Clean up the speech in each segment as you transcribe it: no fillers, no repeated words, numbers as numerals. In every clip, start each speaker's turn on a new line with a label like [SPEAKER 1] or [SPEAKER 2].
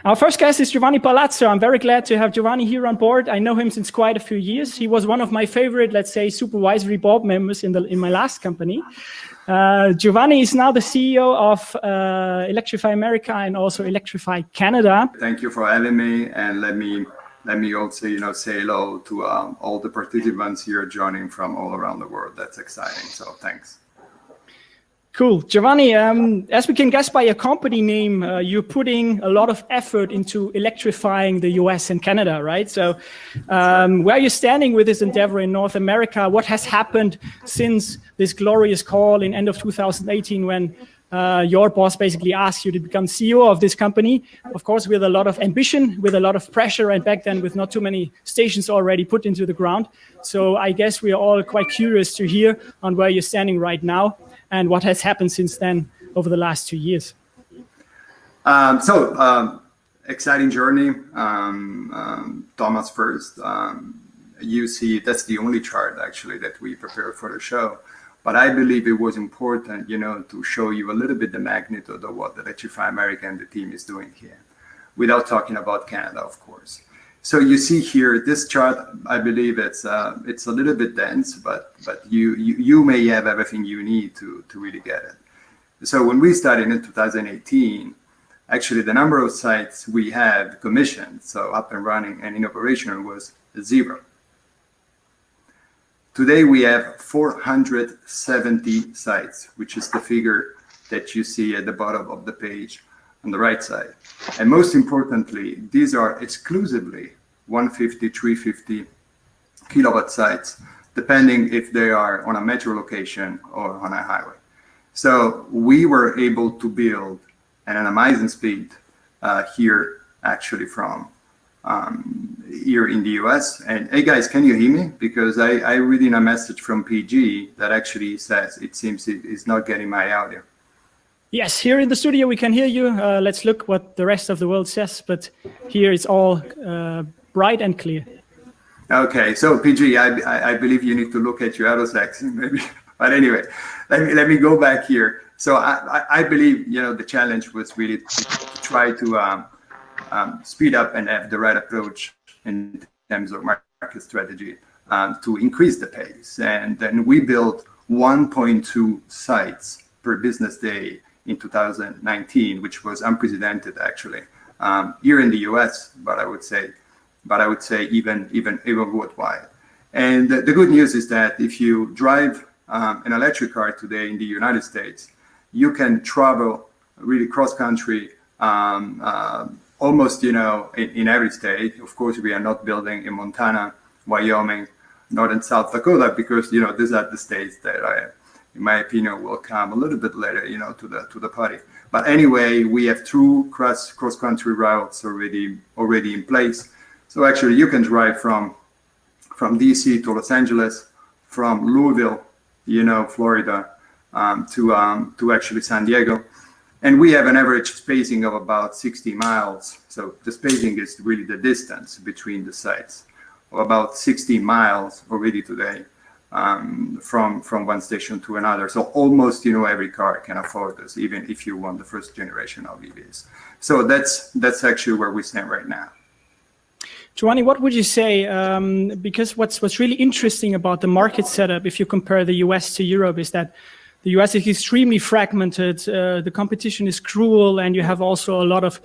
[SPEAKER 1] Our first guest is Giovanni Palazzo. I'm very glad to have Giovanni here on board. I know him since quite a few years. He was one of my favorite, let's say, supervisory board members in my last company. Giovanni is now the CEO of Electrify America and also Electrify Canada.
[SPEAKER 2] Thank you for having me, and let me also, say hello to all the participants here joining from all around the world. That's exciting. So thanks.
[SPEAKER 1] Cool. Giovanni, as we can guess by your company name, you're putting a lot of effort into electrifying the US and Canada, right? So where are you standing with this endeavor in North America? What has happened since this glorious call in end of 2018 when your boss basically asked you to become CEO of this company? Of course, with a lot of ambition, with a lot of pressure, and back then with not too many stations already put into the ground. So I guess we are all quite curious to hear on where you're standing right now and what has happened since then over the last 2 years.
[SPEAKER 2] Exciting journey. Thomas first. You see, that's the only chart actually that we prepared for the show. But I believe it was important, to show you a little bit the magnitude of what Electrify America and the team is doing here, without talking about Canada, of course. So you see here, this chart, I believe it's a little bit dense, but you may have everything you need to really get it. So when we started in 2018, actually the number of sites we had commissioned, so up and running and in operation, was 0. Today we have 470 sites, which is the figure that you see at the bottom of the page on the right side. And most importantly, these are exclusively 150, 350 kilowatt sites, depending if they are on a metro location or on a highway. So we were able to build at an amazing speed here, actually from here in the US. And hey guys, can you hear me? Because I read in a message from PG that actually says it seems it is not getting my audio.
[SPEAKER 1] Yes, here in the studio we can hear you. Let's look what the rest of the world says, but here it's all bright and clear.
[SPEAKER 2] Okay, so PG, I believe you need to look at your auto section maybe. But anyway, let me go back here. So I believe, the challenge was really to try to speed up and have the right approach in terms of market strategy to increase the pace. And then we built 1.2 sites per business day in 2019, which was unprecedented actually here in the US, but I would say even worldwide. And the good news is that if you drive an electric car today in the United States, you can travel really cross country almost in every state. Of course, we are not building in Montana, Wyoming, North and South Dakota, because these are the states that in my opinion, will come a little bit later, to the party. But anyway, we have 2 cross-country routes already in place. So actually, you can drive from DC to Los Angeles, from Louisville, Florida, to actually San Diego. And we have an average spacing of about 60 miles. So the spacing is really the distance between the sites, of about 60 miles already today. From one station to another. So almost, every car can afford this, even if you want the first generation of EVs. So that's actually where we stand right now.
[SPEAKER 1] Giovanni, what would you say? Because what's really interesting about the market setup, if you compare the US to Europe, is that the US is extremely fragmented. The competition is cruel, and you have also a lot of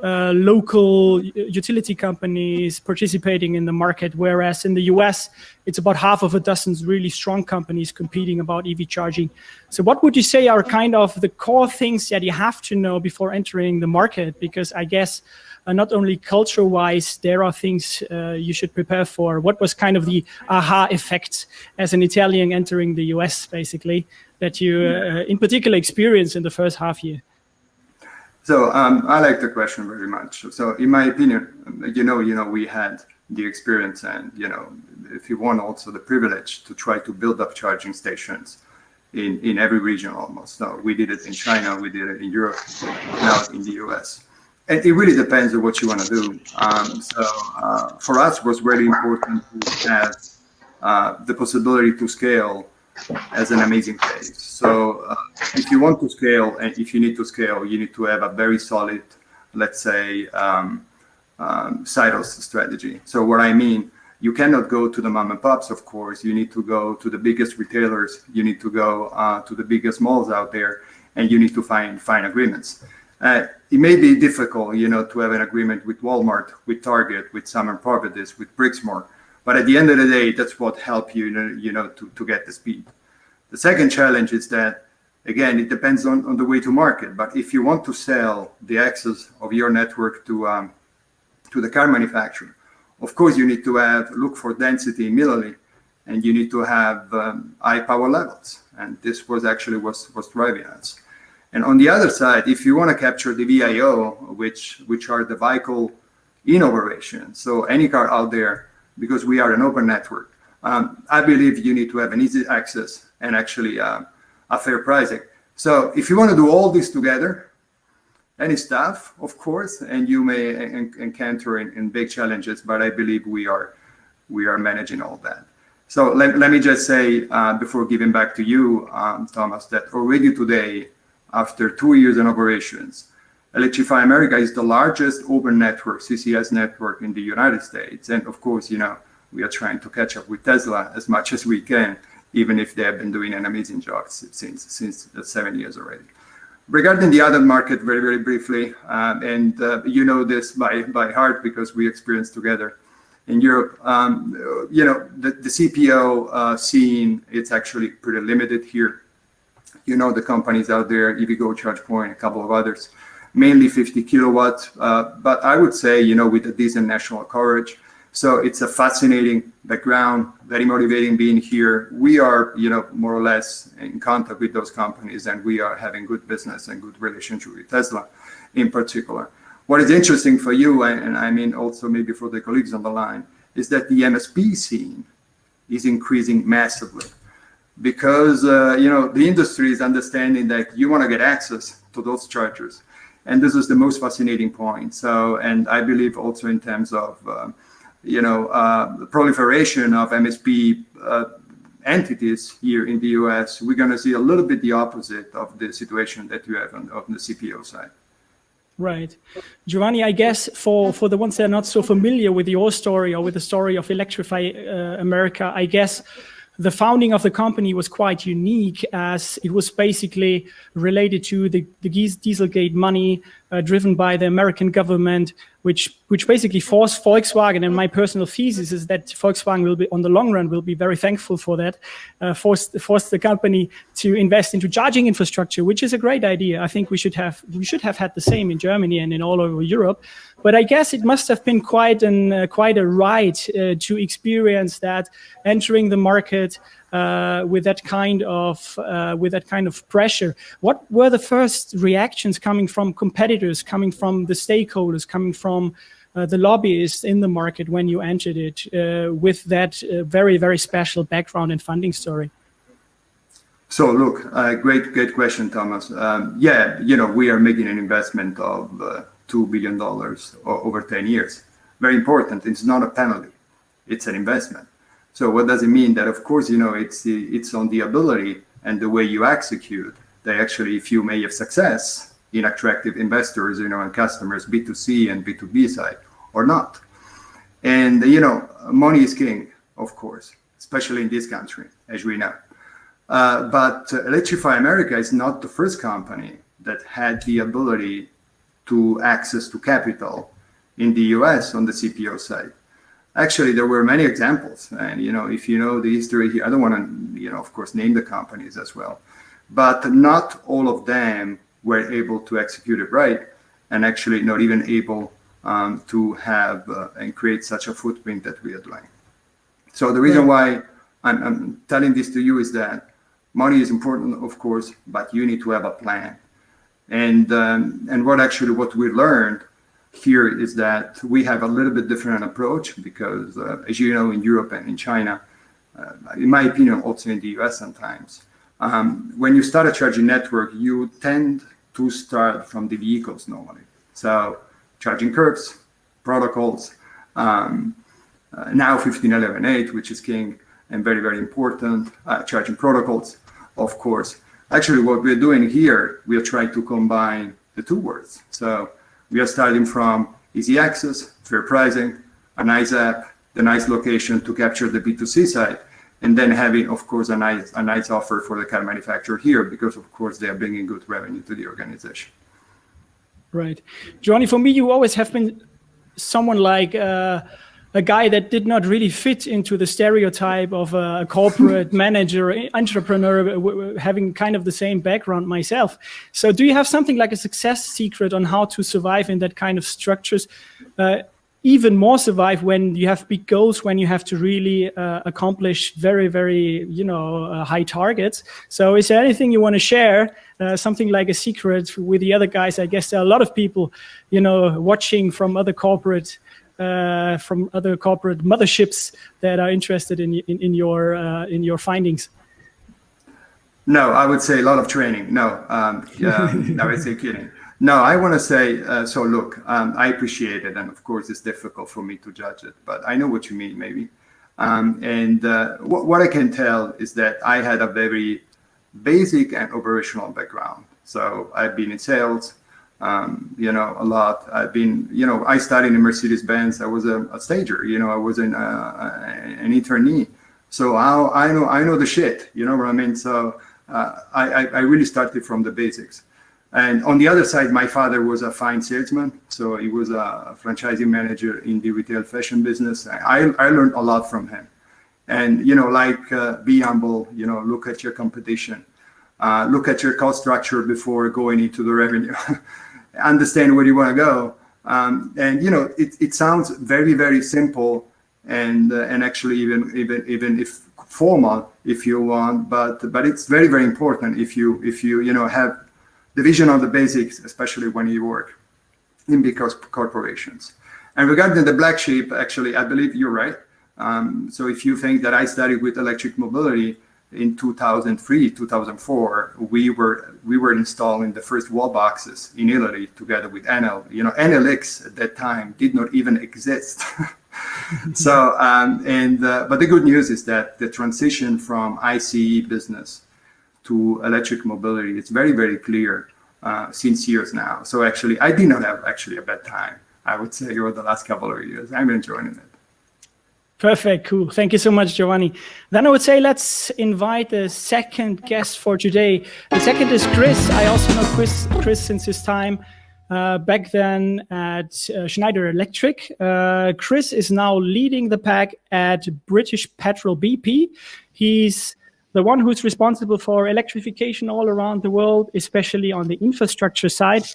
[SPEAKER 1] local utility companies participating in the market, whereas in the US, it's about half of a dozen really strong companies competing about EV charging. So what would you say are kind of the core things that you have to know before entering the market? Because I guess not only culture-wise, there are things you should prepare for. What was kind of the aha effect as an Italian entering the US, basically, that you in particular experienced in the first half year?
[SPEAKER 2] So I like the question very much. So in my opinion, we had the experience and, if you want, also the privilege to try to build up charging stations in every region almost. So we did it in China, we did it in Europe, now in the US. And it really depends on what you want to do. For us, it was really important to have the possibility to scale as an amazing pace. So if you want to scale and if you need to scale, you need to have a very solid let's say, silos strategy. So what I mean, you cannot go to the mom and pops, of course. You need to go to the biggest retailers. You need to go to the biggest malls out there, and you need to find agreements. It may be difficult, to have an agreement with Walmart, with Target, with Summer Properties, with Brixmor. But at the end of the day, that's what helps you, to get the speed. The second challenge is that, again, it depends on the way to market. But if you want to sell the access of your network to the car manufacturer, of course, you need to look for density immediately, and you need to have high power levels. And this was actually what's driving us. And on the other side, if you want to capture the VIO, which are the vehicle in operation, so any car out there, because we are an open network, I believe you need to have an easy access and actually a fair pricing. So if you want to do all this together, any stuff, of course, and you may encounter in big challenges, but I believe we are managing all that. So let me just say, before giving back to you, Thomas, that already today, after 2 years in operations, Electrify America is the largest open network, CCS network in the United States. And of course, we are trying to catch up with Tesla as much as we can, even if they have been doing an amazing job since 7 years already. Regarding the other market, very, very briefly, and you know this by heart because we experienced together in Europe, the CPO scene, it's actually pretty limited here. The companies out there, EVgo, ChargePoint, a couple of others, mainly 50 kilowatts, but I would say, with a decent national coverage. So it's a fascinating background, very motivating being here. We are, more or less in contact with those companies, and we are having good business and good relationship with Tesla in particular. What is interesting for you, and I mean also maybe for the colleagues on the line, is that the MSP scene is increasing massively because, the industry is understanding that you want to get access to those chargers. And this is the most fascinating point. So, and I believe also in terms of, the proliferation of MSP entities here in the US, we're going to see a little bit the opposite of the situation that you have on the CPO side.
[SPEAKER 1] Right. Giovanni, I guess for the ones that are not so familiar with your story or with the story of Electrify America, I guess the founding of the company was quite unique as it was basically related to the Dieselgate money driven by the American government, which basically forced Volkswagen, and my personal thesis is that Volkswagen will be, on the long run, will be very thankful for that, forced the company to invest into charging infrastructure, which is a great idea. I think we should have had the same in Germany and in all over Europe. But I guess it must have been quite a ride to experience that, entering the market with that kind of pressure. What were the first reactions coming from competitors, coming from the stakeholders, coming from the lobbyists in the market when you entered it with that very, very special background and funding story?
[SPEAKER 2] So look, great question, Thomas. We are making an investment of $2 billion over 10 years. Very important. It's not a penalty. It's an investment. So what does it mean? That of course, it's on the ability and the way you execute that actually, if you may have success in attractive investors, and customers, B2C and B2B side or not. And, money is king, of course, especially in this country, as we know. But Electrify America is not the first company that had the ability to access to capital in the US on the CPO side. Actually, there were many examples. And, if you know the history here, I don't want to, of course, name the companies as well. But not all of them were able to execute it right, and actually not even able to have and create such a footprint that we are doing. So the reason why I'm telling this to you is that money is important, of course, but you need to have a plan. And what we learned here is that we have a little bit different approach because, as you know, in Europe and in China, in my opinion, also in the US sometimes, when you start a charging network, you tend to start from the vehicles normally. So charging curves, protocols, now 15.11.8, which is king and very, very important, charging protocols, of course. Actually, what we're doing here, we are trying to combine the two words. So We are starting from easy access, fair pricing, a nice app, the nice location to capture the B2C side, and then having, of course, a nice offer for the car manufacturer here, because of course they are bringing good revenue to the organization.
[SPEAKER 1] Right. Giovanni, for me, you always have been someone like a guy that did not really fit into the stereotype of a corporate manager, entrepreneur, having kind of the same background myself. So do you have something like a success secret on how to survive in that kind of structures? Even more survive when you have big goals, when you have to really accomplish very, very, high targets. So is there anything you want to share, something like a secret with the other guys? I guess there are a lot of people, watching from other corporate motherships that are interested in your findings.
[SPEAKER 2] No, I would say a lot of training. No, I would say kidding. No, I want to say, so look, I appreciate it. And of course, it's difficult for me to judge it, but I know what you mean, maybe. What I can tell is that I had a very basic and operational background. So I've been in sales, a lot. I've been, I started in Mercedes-Benz. I was a stager, I was an internee. So I know the shit, you know what I mean? So I really started from the basics. And on the other side, my father was a fine salesman. So he was a franchising manager in the retail fashion business. I learned a lot from him. And, be humble, look at your competition, look at your cost structure before going into the revenue, understand where you want to go. It sounds very, very simple and actually even if formal, if you want, but it's very, very important if you have the vision of the basics, especially when you work in big corporations. And regarding the black sheep, actually, I believe you're right. So if you think that I started with electric mobility in 2003, 2004, we were installing the first wall boxes in Italy together with Enel. NLX at that time did not even exist. So, but the good news is that the transition from ICE business to electric mobility, it's very, very clear since years now. So actually, I did not have actually a bad time, I would say, over the last couple of years. I'm enjoying it.
[SPEAKER 1] Perfect, cool. Thank you so much, Giovanni. Then I would say let's invite the second guest for today. The second is Chris. I also know Chris since his time back then at Schneider Electric. Chris is now leading the pack at British Petrol BP. He's the one who's responsible for electrification all around the world, especially on the infrastructure side,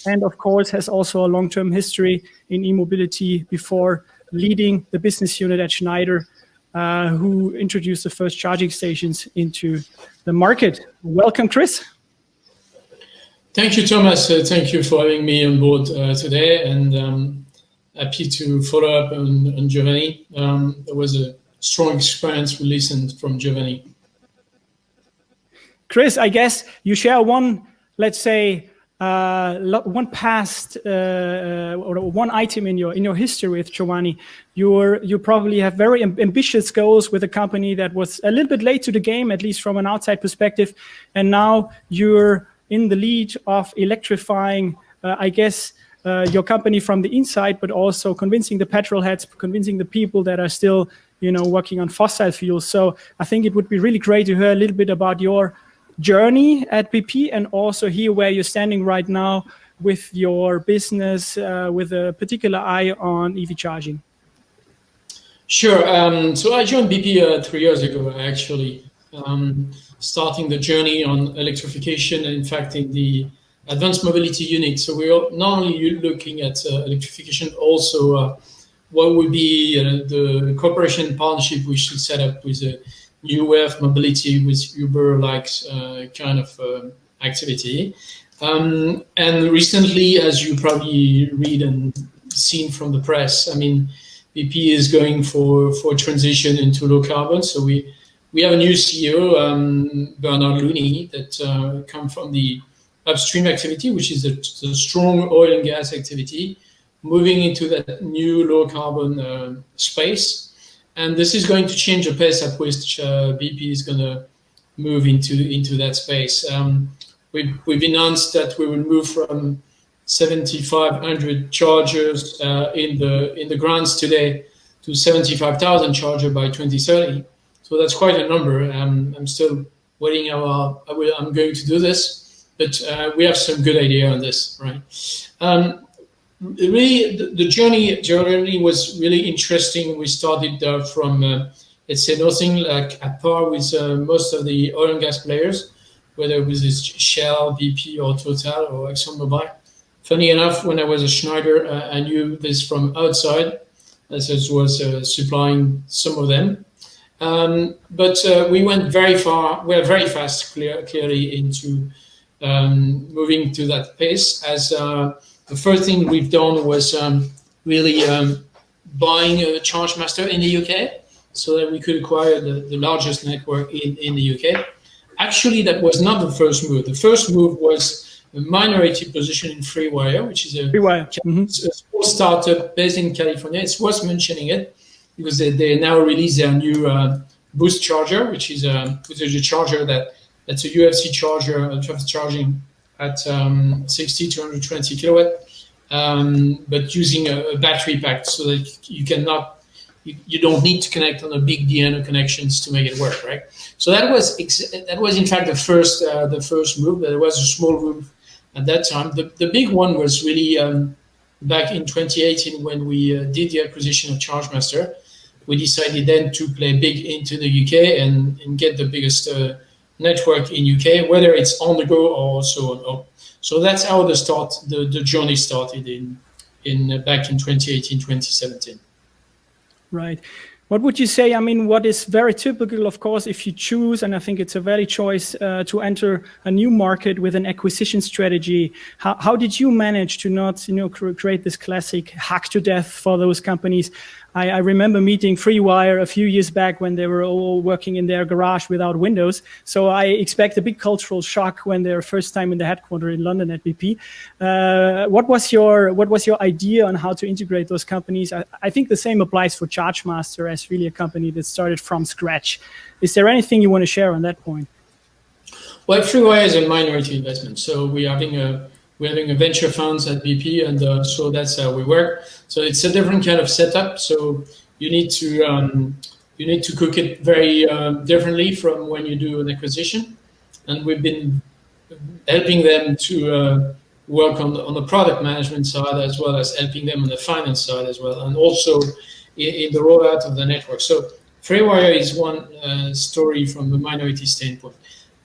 [SPEAKER 1] and of course has also a long-term history in e-mobility before leading the business unit at Schneider, who introduced the first charging stations into the market. Welcome, Chris.
[SPEAKER 3] Thank you, Thomas. Thank you for having me on board today, and happy to follow up on Giovanni. There was a strong experience we listened from Giovanni.
[SPEAKER 1] Chris, I guess you share one, let's say, one past or one item in your history with Giovanni. You probably have very ambitious goals with a company that was a little bit late to the game, at least from an outside perspective, and now you're in the lead of electrifying, I guess, your company from the inside, but also convincing the petrol heads, convincing the people that are still, working on fossil fuels. So I think it would be really great to hear a little bit about your journey at BP and also hear where you're standing right now with your business, with a particular eye on EV charging.
[SPEAKER 3] Sure. So I joined BP 3 years ago, actually, starting the journey on electrification, and in fact, in the advanced mobility unit. So we're not only looking at electrification, also what would be the cooperation partnership we should set up with a new way of mobility with Uber-like kind of activity. And recently, as you probably read and seen from the press, I mean, BP is going for transition into low carbon. So we have a new CEO, Bernard Looney, that come from the upstream activity, which is the strong oil and gas activity, moving into that new low carbon space. And this is going to change the pace at which BP is going to move into that space. We've announced that we will move from 7,500 chargers in the grants today to 75,000 chargers by 2030. So that's quite a number. I'm still waiting how I'm going to do this, but we have some good idea on this, right? Really, the journey was really interesting. We started from, let's say, nothing like at par with most of the oil and gas players, whether it was Shell, BP, or Total, or ExxonMobil. Funny enough, when I was a Schneider, I knew this from outside, as I was supplying some of them. But we went very far, we're very fast, clearly, into moving to that pace. As the first thing we've done was really buying a ChargeMaster in the UK, so that we could acquire the largest network in the UK. Actually, that was not the first move. The first move was a minority position in FreeWire, which is a small startup based in California. It's worth mentioning it because they now release their new Boost charger, which is a charger that's a UFC charger, fast charging at 60 to 120 kilowatt, but using a battery pack so that you don't need to connect on a big DNO connections to make it work, right? So that was in fact the first move. There was a small move at that time. The big one was really back in 2018 when we did the acquisition of ChargeMaster. We decided then to play big into the UK and get the biggest network in UK, whether it's on the go or so on. So that's how the journey started back in 2018, 2017.
[SPEAKER 1] Right. What would you say, I mean, what is very typical, of course, if you choose, and I think it's a valid choice, to enter a new market with an acquisition strategy, how did you manage to not, create this classic hack to death for those companies? I remember meeting FreeWire a few years back when they were all working in their garage without windows. So I expect a big cultural shock when they're first time in the headquarters in London at BP. What was your idea on how to integrate those companies? I think the same applies for ChargeMaster as really a company that started from scratch. Is there anything you want to share on that point?
[SPEAKER 3] Well, FreeWire is a minority investment, so we're having a venture funds at BP, and so that's how we work. So it's a different kind of setup. So you need to cook it very differently from when you do an acquisition. And we've been helping them to work on the product management side, as well as helping them on the finance side as well, and also in the rollout of the network. So FreeWire is one story from the minority standpoint.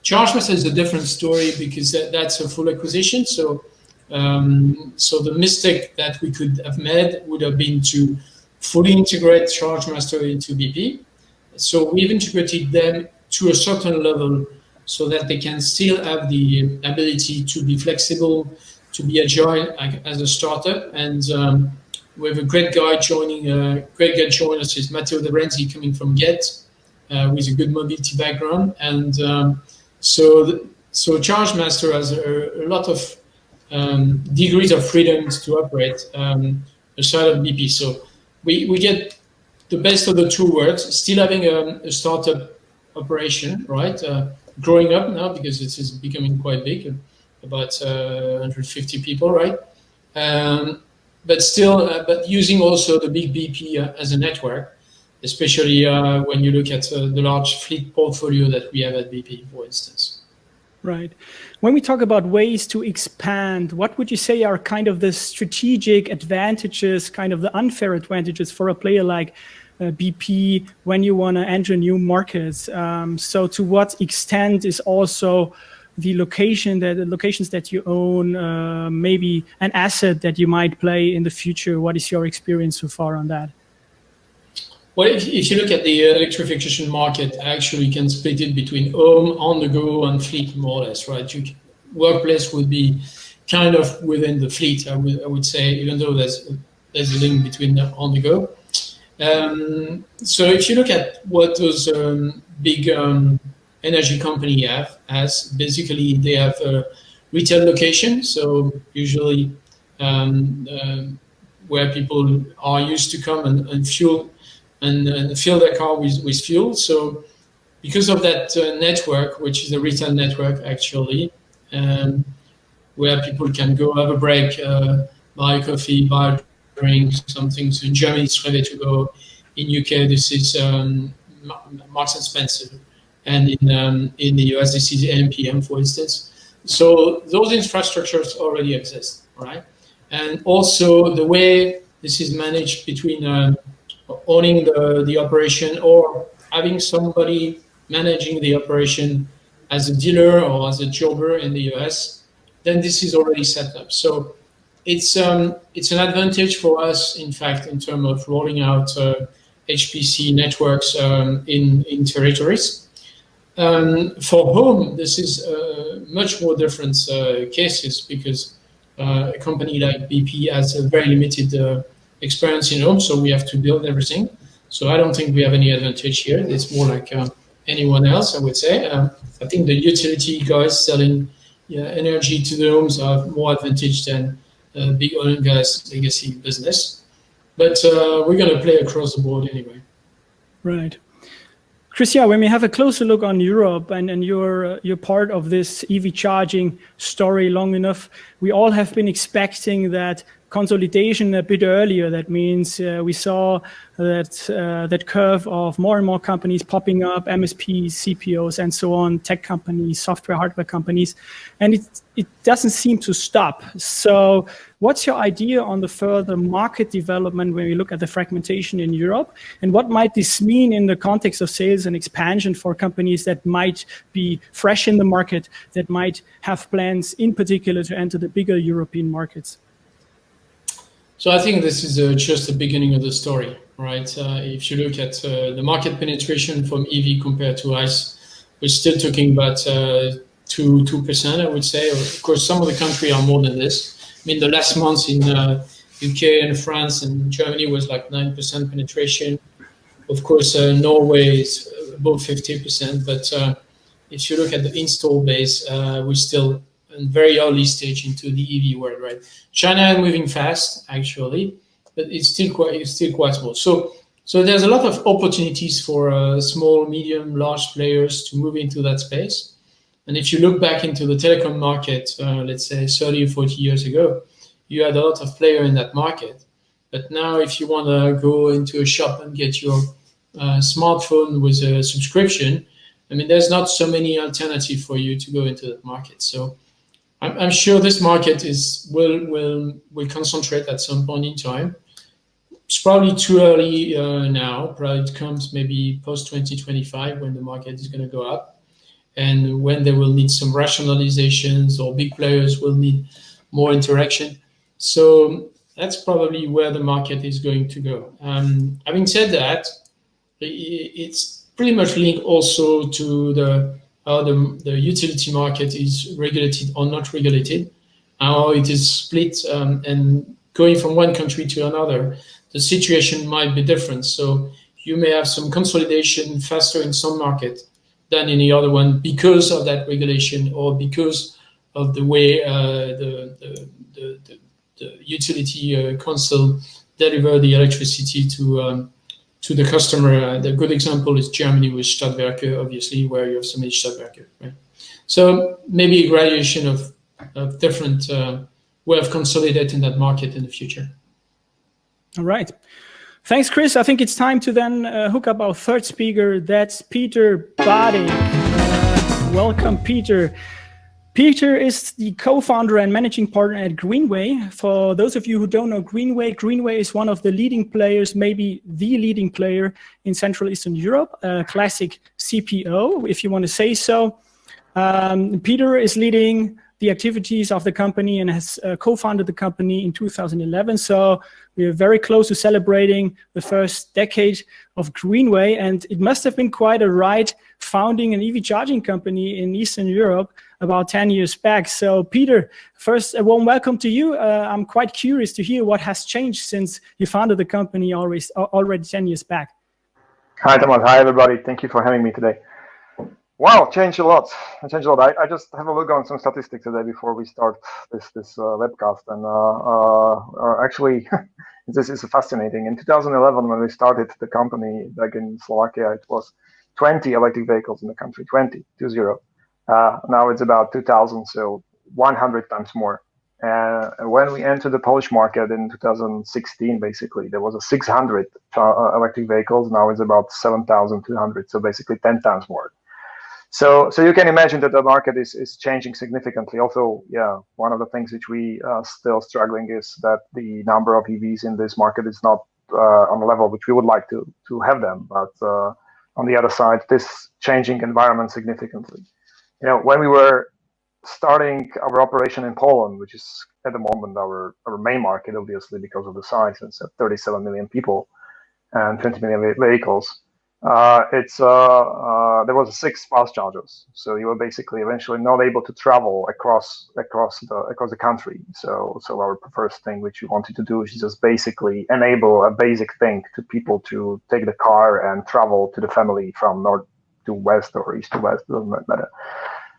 [SPEAKER 3] ChargeMaster is a different story because that's a full acquisition. So the mistake that we could have made would have been to fully integrate ChargeMaster into BP. So we've integrated them to a certain level so that they can still have the ability to be flexible, to be agile as a startup. And we have a great guy joining us is Matteo De Renzi, coming from Get, with a good mobility background. And so ChargeMaster has a lot of degrees of freedom to operate aside of BP. So we get the best of the two worlds, still having a startup operation, right? Growing up now because it is becoming quite big, about 150 people, right? But using also the big BP as a network, especially when you look at the large fleet portfolio that we have at BP, for instance.
[SPEAKER 1] Right. When we talk about ways to expand, what would you say are kind of the strategic advantages, kind of the unfair advantages for a player like BP when you want to enter new markets? So to what extent is also the locations that you own maybe an asset that you might play in the future? What is your experience so far on that?
[SPEAKER 3] Well, if you look at the electrification market, actually you can split it between home, on the go, and fleet, more or less, right? Workplace would be kind of within the fleet, I would say, even though there's a link between the on the go. So if you look at what those big energy company has, basically they have a retail location, so usually where people are used to come and fuel and fill their car with fuel. So because of that network, which is a retail network actually, where people can go have a break, buy a coffee, buy a drink, something. So in Germany, it's ready to go. In UK, this is Marks and Spencer, and in the US, this is AMPM, for instance. So those infrastructures already exist, right? And also the way this is managed between owning the operation or having somebody managing the operation as a dealer or as a jobber in the US, then this is already set up. So it's an advantage for us, in fact, in terms of rolling out HPC networks in territories. For home, this is much more different cases because a company like BP has a very limited experience in home, so we have to build everything. So I don't think we have any advantage here. It's more like anyone else, I would say. I think the utility guys selling energy to the homes have more advantage than big oil and gas legacy business. But we're going to play across the board anyway.
[SPEAKER 1] Right. Christian, when we have a closer look on Europe and you're part of this EV charging story long enough, we all have been expecting that consolidation a bit earlier. That means we saw that curve of more and more companies popping up, MSPs, CPOs, and so on, tech companies, software, hardware companies, and it doesn't seem to stop. So what's your idea on the further market development when we look at the fragmentation in Europe? And what might this mean in the context of sales and expansion for companies that might be fresh in the market, that might have plans in particular to enter the bigger European markets?
[SPEAKER 3] So I think this is just the beginning of the story, right? If you look at the market penetration from EV compared to ICE, we're still talking about 2%, I would say. Of course, some of the countries are more than this. I mean, the last month in UK and France and Germany was like 9% penetration. Of course, Norway is above 50%. But if you look at the install base, we're still in very early stage into the EV world, right? China is moving fast, actually, but it's still quite small. So there's a lot of opportunities for small, medium, large players to move into that space. And if you look back into the telecom market, let's say 30 or 40 years ago, you had a lot of players in that market. But now if you want to go into a shop and get your smartphone with a subscription, I mean, there's not so many alternatives for you to go into that market. So I'm sure this market will concentrate at some point in time. It's probably too early now. Probably it comes maybe post 2025 when the market is going to go up, and when they will need some rationalizations or big players will need more interaction. So that's probably where the market is going to go. Having said that, it's pretty much linked also to how the utility market is regulated or not regulated, how it is split, and going from one country to another, the situation might be different. So you may have some consolidation faster in some market than in the other one because of that regulation or because of the way the utility council deliver the electricity to the customer. The good example is Germany with Stadtwerke, obviously, where you have so many Stadtwerke, right? So maybe a graduation of different way of consolidating that market in the future.
[SPEAKER 1] All right. Thanks, Chris. I think it's time to then hook up our third speaker. That's Peter Bading. Welcome, Peter. Peter is the co-founder and managing partner at Greenway. For those of you who don't know Greenway is one of the leading players, maybe the leading player in Central Eastern Europe, a classic CPO, if you want to say so. Peter is leading the activities of the company and has co-founded the company in 2011. So we are very close to celebrating the first decade of Greenway, and it must have been quite a ride founding an EV charging company in Eastern Europe about 10 years back. So Peter, first, a warm welcome to you. I'm quite curious to hear what has changed since you founded the company already 10 years back.
[SPEAKER 4] Hi, Thomas. Hi, everybody. Thank you for having me today. Wow, changed a lot. I just have a look on some statistics today before we start this webcast, and actually, this is fascinating. In 2011, when we started the company back in Slovakia, it was 20 electric vehicles in the country, 20. Now it's about 2,000. So 100 times more. When we entered the Polish market in 2016, basically, there was a 600 electric vehicles. Now it's about 7,200, so basically 10 times more. So you can imagine that the market is changing significantly. Also, yeah, one of the things which we are still struggling is that the number of EVs in this market is not on the level which we would like to have them. But on the other side, this changing environment significantly. When we were starting our operation in Poland, which is at the moment our main market, obviously because of the size, it's 37 million people and 20 million vehicles. There was 6 fast chargers, so you were basically eventually not able to travel across the country. So our first thing which we wanted to do is just basically enable a basic thing to people to take the car and travel to the family from north to west or east to west, doesn't matter.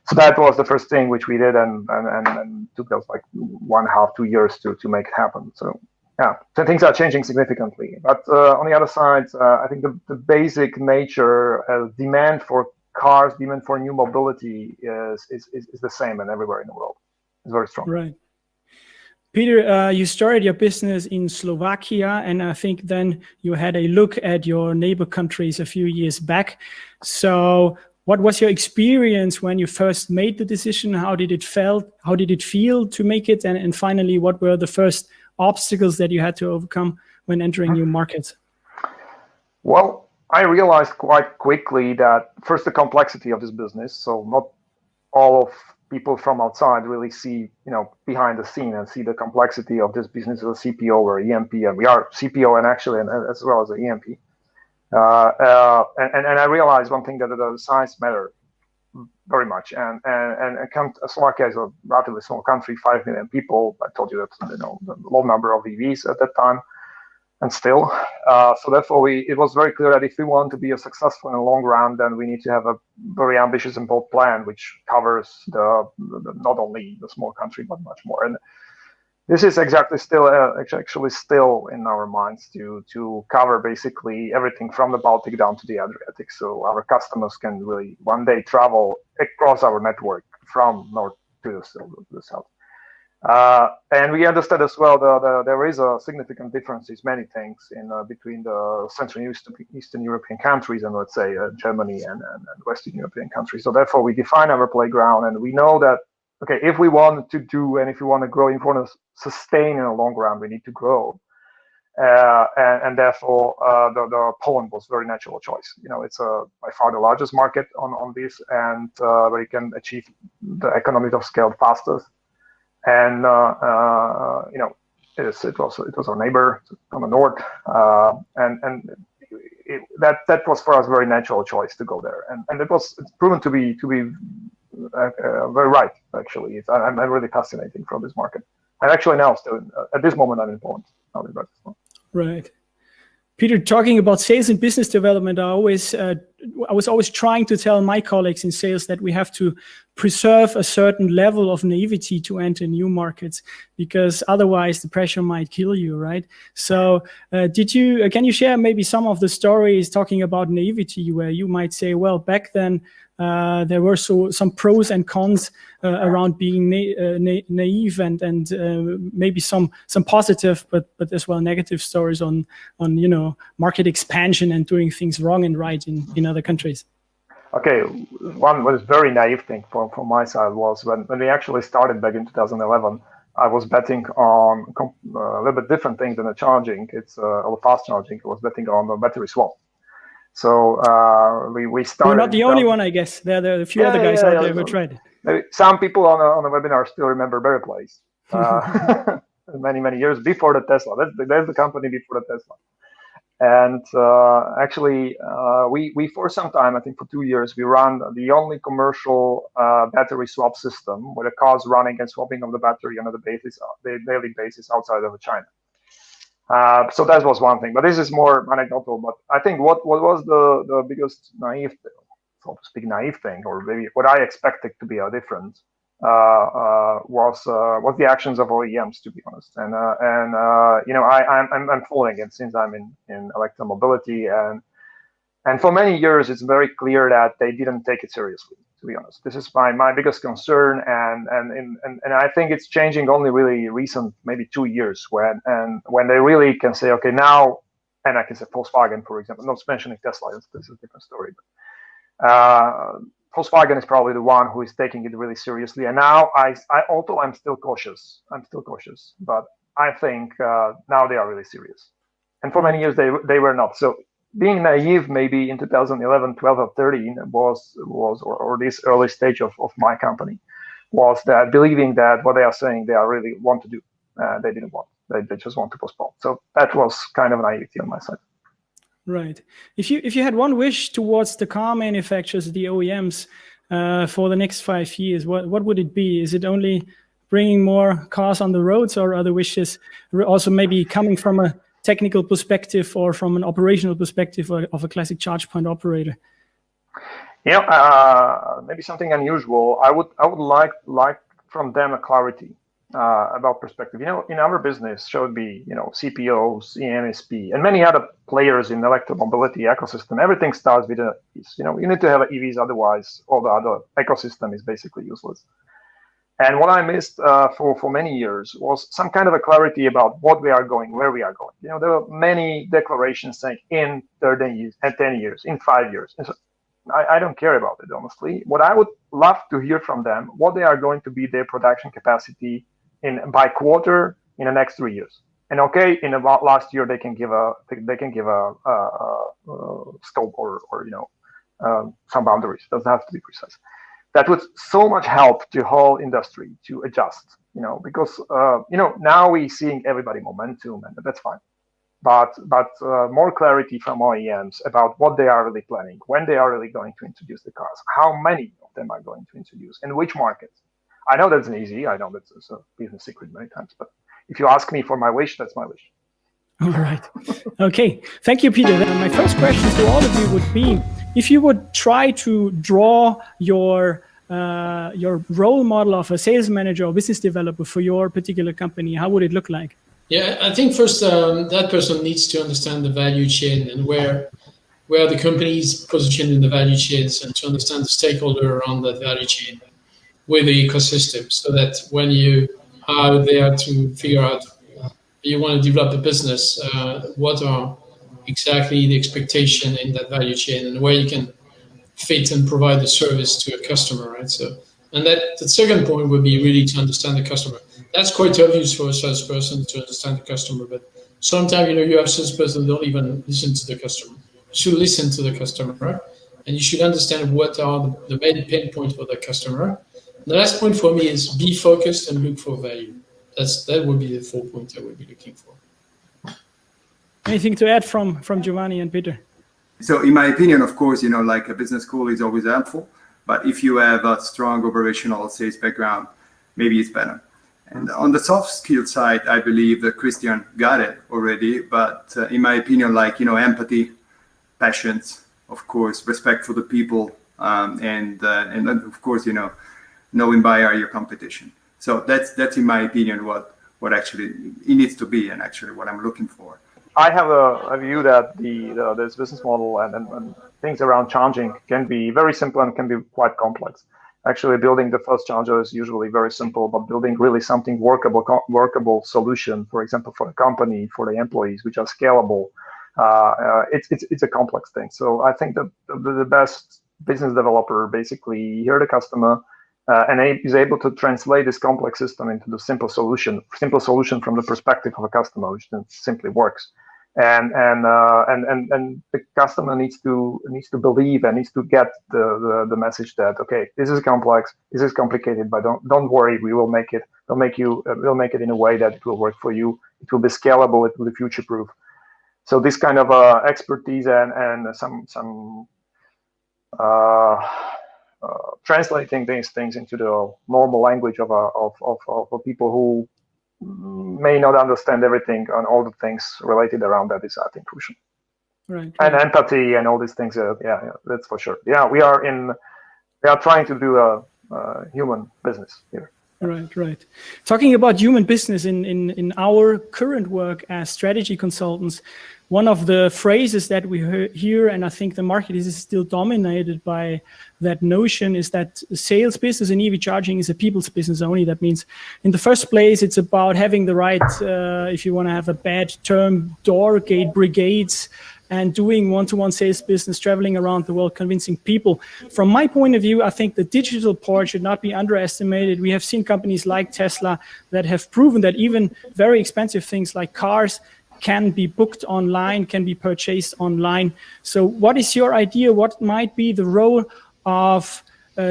[SPEAKER 4] So that was the first thing which we did, and took us like 1.5 to 2 years to make it happen. So yeah, so things are changing significantly. But on the other side, I think the basic nature, demand for cars, demand for new mobility is the same and everywhere in the world. It's very strong.
[SPEAKER 1] Right. Peter, you started your business in Slovakia, and I think then you had a look at your neighbor countries a few years back. So what was your experience when you first made the decision? How did it feel to make it? And finally, what were the first obstacles that you had to overcome when entering new markets?
[SPEAKER 4] Well, I realized quite quickly that first, the complexity of this business. So not all of people from outside really see, behind the scene and see the complexity of this business as a CPO or EMP. And we are CPO and actually as well as an EMP. And I realized one thing, that the size matter very much, and Slovakia is a relatively small country, 5 million people. I told you that the low number of EVs at that time, and still. So therefore, it was very clear that if we want to be successful in the long run, then we need to have a very ambitious and bold plan, which covers not only the small country but much more. And this is actually still in our minds to cover basically everything from the Baltic down to the Adriatic. So our customers can really one day travel across our network from north to the south. And we understand as well there is a significant difference in many things between the Central and Eastern European countries and, let's say, Germany and Western European countries. So therefore, we define our playground, and we know that, okay, if we want to do and if we want to grow, if we want to sustain in the long run, we need to grow. And therefore, the Poland was a very natural choice. It's by far the largest market on this, and where you can achieve the economies of scale fastest. And it was our neighbor on the north, and that was for us a very natural choice to go there, and it's proven to be very right. Actually, I'm really fascinating from this market. And actually now, still at this moment, I'm in Poland.
[SPEAKER 1] Right. Peter, talking about sales and business development, I was always trying to tell my colleagues in sales that we have to preserve a certain level of naivety to enter new markets, because otherwise the pressure might kill you, right? So can you share maybe some of the stories talking about naivety, where you might say, well, back then there were some pros and cons around being naive, and maybe some positive but as well negative stories on market expansion and doing things wrong and right in other countries.
[SPEAKER 4] Okay, one was very naive thing from my side was when we actually started back in 2011. I was betting on a little bit different thing than the charging. It's fast charging. I was betting on the battery swap. So we started. You're
[SPEAKER 1] not the only one, I guess. There are a few other guys out there who tried.
[SPEAKER 4] Some people on the webinar still remember Berryplace. Many years before the Tesla. That's the company before the Tesla. And actually, we for some time, I think for 2 years, we ran the only commercial battery swap system where the car's running and swapping of the battery on the daily basis outside of China. So that was one thing, but this is more anecdotal. But I think what was the biggest naive thing, or maybe what I expected to be a difference, was the actions of OEMs, to be honest. And I'm following it since I'm in electromobility, and for many years it's very clear that they didn't take it seriously. to be honest. This is my biggest concern, and I think it's changing only really recent, maybe 2 years, when they really can say, okay, now, and I can say Volkswagen, for example, not mentioning Tesla, this is a different story, but Volkswagen is probably the one who is taking it really seriously. And now although I'm still cautious, but I think now they are really serious. And for many years they were not. So being naive, maybe in 2011, 12, or 13 was or this early stage of my company, was that believing that what they are saying they are really want to do, they didn't want. They just want to postpone. So that was kind of naivety on my side.
[SPEAKER 1] Right. If you had one wish towards the car manufacturers, the OEMs, for the next 5 years, what would it be? Is it only bringing more cars on the roads, or other wishes also maybe coming from a technical perspective or from an operational perspective of a classic charge point operator?
[SPEAKER 4] Maybe something unusual. I would like from them a clarity about perspective. In our business, should be CPOs, EMSP, and many other players in electromobility ecosystem. Everything starts with you need to have EVs, otherwise all the other ecosystem is basically useless. And what I missed for many years was some kind of a clarity about what we are going, where we are going. There were many declarations saying in 10 years, in 5 years. And so I don't care about it, honestly. What I would love to hear from them, what they are going to be their production capacity by quarter in the next 3 years. And okay, in the last year they can give a scope or some boundaries. Doesn't have to be precise. That would so much help the whole industry to adjust, because now we're seeing everybody momentum, and that's fine. But more clarity from OEMs about what they are really planning, when they are really going to introduce the cars, how many of them are going to introduce, and which markets. I know that's easy. I know that's a business secret many times, but if you ask me for my wish, that's my wish.
[SPEAKER 1] All right. Okay. Thank you, Peter. My first question to all of you would be, if you would try to draw your role model of a sales manager or business developer for your particular company, how would it look like?
[SPEAKER 3] Yeah, I think first that person needs to understand the value chain and where the company is positioned in the value chains, and to understand the stakeholder around that value chain with the ecosystem, so that when you are there to figure out you want to develop a business, what are exactly the expectation in that value chain, and where you can fit and provide the service to a customer, right? So, and the second point would be really to understand the customer. That's quite obvious for a salesperson to understand the customer, but sometimes you have salesperson don't even listen to the customer. You should listen to the customer, and you should understand what are the main pain points for the customer. The last point for me is be focused and look for value. That would be the 4 points I would be looking for.
[SPEAKER 1] Anything to add from Giovanni and Peter?
[SPEAKER 2] So in my opinion, of course, like a business school is always helpful, but if you have a strong operational sales background, maybe it's better. And on the soft skill side, I believe that Christian got it already, but in my opinion, like, empathy, patience, of course, respect for the people, and of course, knowing by your competition. So that's in my opinion what actually it needs to be, and actually what I'm looking for.
[SPEAKER 4] I have a view that this business model and things around charging can be very simple and can be quite complex. Actually, building the first charger is usually very simple, but building really something workable solution, for example, for the company, for the employees, which are scalable, it's a complex thing. So I think that the best business developer basically hear the customer, and is able to translate this complex system into the simple solution from the perspective of a customer, which then simply works. And the customer needs to believe and needs to get the message that, okay, this is complex, this is complicated, but don't worry, we will make it. We'll make it in a way that it will work for you. It will be scalable. It will be future proof. So this kind of expertise and some translating these things into the normal language of people who may not understand everything and all the things related around that is, I think, crucial.
[SPEAKER 1] Right.
[SPEAKER 4] And empathy and all these things. Yeah, that's for sure. Yeah, we are trying to do a human business here.
[SPEAKER 1] Right. Talking about human business in our current work as strategy consultants, one of the phrases that we hear, and I think the market is still dominated by that notion, is that sales business in EV charging is a people's business only. That means, in the first place, it's about having the right, if you want to have a bad term, door gate brigades, and doing one-to-one sales business, traveling around the world, convincing people. From my point of view, I think the digital part should not be underestimated. We have seen companies like Tesla that have proven that even very expensive things like cars can be booked online, can be purchased online. So what is your idea? What might be the role of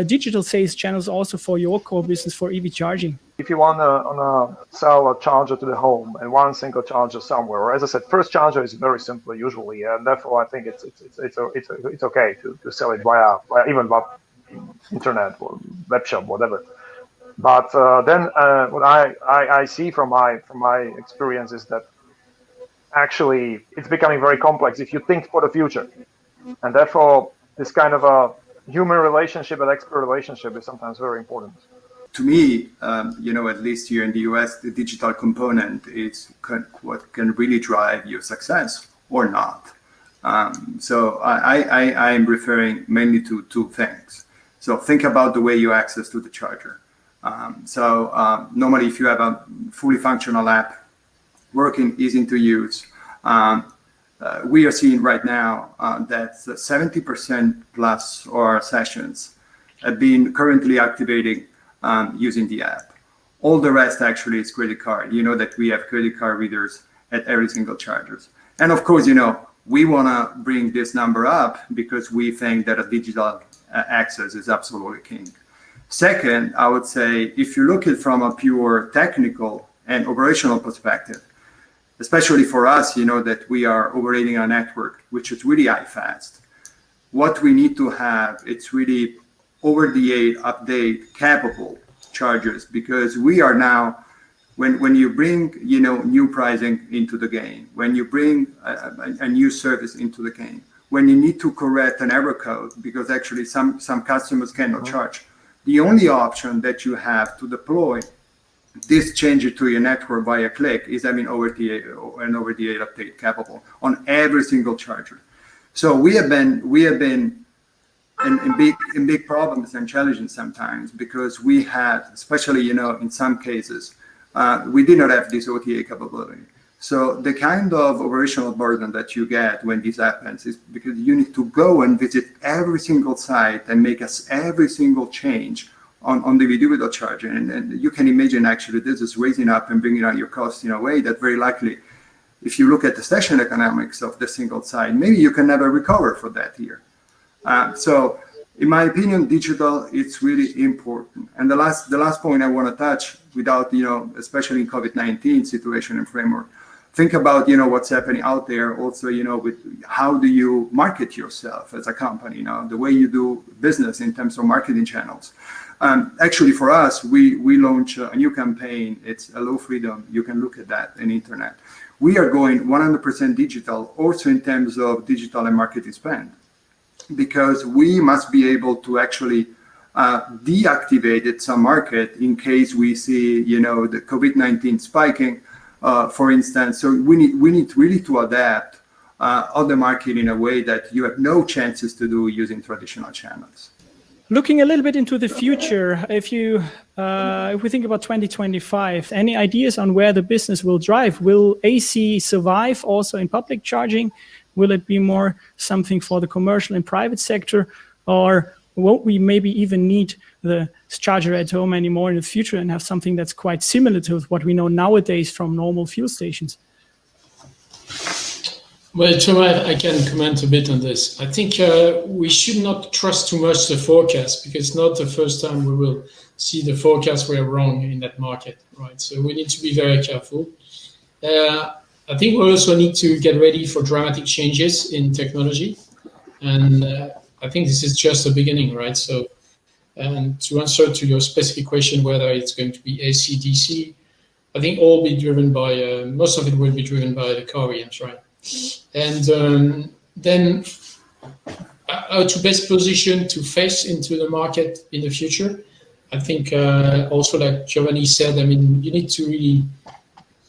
[SPEAKER 1] digital sales channels also for your core business for EV charging?
[SPEAKER 4] If you want to sell a charger to the home and one single charger somewhere, or as I said, first charger is very simple usually, and therefore I think it's okay to sell it via even via internet or web shop, whatever. But then what I see from my experience is that actually it's becoming very complex if you think for the future, and therefore this kind of a human relationship and expert relationship is sometimes very important.
[SPEAKER 2] To me, at least here in the US, the digital component is what can really drive your success or not. So I am referring mainly to two things. So think about the way you access to the charger. Normally, if you have a fully functional app, working, easy to use, we are seeing right now that 70% plus of our sessions have been currently activating using the app. All the rest actually is credit card. You know that we have credit card readers at every single chargers. And of course, we want to bring this number up because we think that a digital access is absolutely king. Second, I would say, if you look at it from a pure technical and operational perspective, especially for us, that we are operating a network which is really high fast. What we need to have, it's really over-the-air update capable chargers, because we are now, when you bring new pricing into the game, when you bring a new service into the game, when you need to correct an error code because actually some customers cannot charge, the only option that you have to deploy this change to your network via click is over-the-air update capable on every single charger. So we have been in big problems and challenges sometimes because we had, especially in some cases, we did not have this OTA capability. So the kind of operational burden that you get when this happens is because you need to go and visit every single site and make every single change on the individual charger. And you can imagine actually this is raising up and bringing down your costs in a way that very likely, if you look at the session economics of the single site, maybe you can never recover for that year. So in my opinion, digital, it's really important. And the last point I want to touch without, especially in COVID-19 situation and framework, think about, what's happening out there also, with how do you market yourself as a company, the way you do business in terms of marketing channels. Actually, for us, we launch a new campaign. It's Hello Freedom. You can look at that on internet. We are going 100% digital also in terms of digital and marketing spend, because we must be able to actually deactivate some market in case we see, the COVID-19 spiking, for instance. So we need really to adapt on the market in a way that you have no chances to do using traditional channels.
[SPEAKER 1] Looking a little bit into the future, if we think about 2025, any ideas on where the business will drive? Will AC survive also in public charging? Will it be more something for the commercial and private sector? Or won't we maybe even need the charger at home anymore in the future and have something that's quite similar to what we know nowadays from normal fuel stations?
[SPEAKER 3] Well, Thomas, I can comment a bit on this. I think we should not trust too much the forecast, because it's not the first time we will see the forecast were wrong in that market, right? So we need to be very careful. I think we also need to get ready for dramatic changes in technology. And I think this is just the beginning, right? So, and to answer to your specific question, whether it's going to be AC, DC, I think all be driven by, most of it will be driven by the car OEMs, right? And then how to best position to face into the market in the future. I think also, like Giovanni said, I mean, you need to really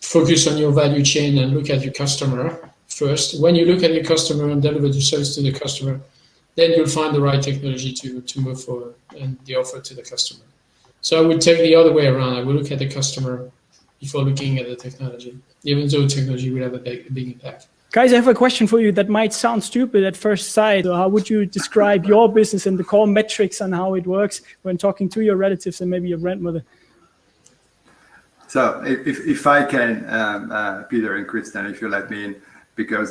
[SPEAKER 3] focus on your value chain and look at your customer first. When you look at your customer and deliver the service to the customer, then you'll find the right technology to move forward and the offer to the customer. So I would take the other way around. I would look at the customer before looking at the technology, even though technology will have a big impact.
[SPEAKER 1] Guys, I have a question for you that might sound stupid at first sight. So how would you describe your business and the core metrics and how it works when talking to your relatives and maybe your grandmother?
[SPEAKER 2] So if I can, Peter and Christian, if you let me in, because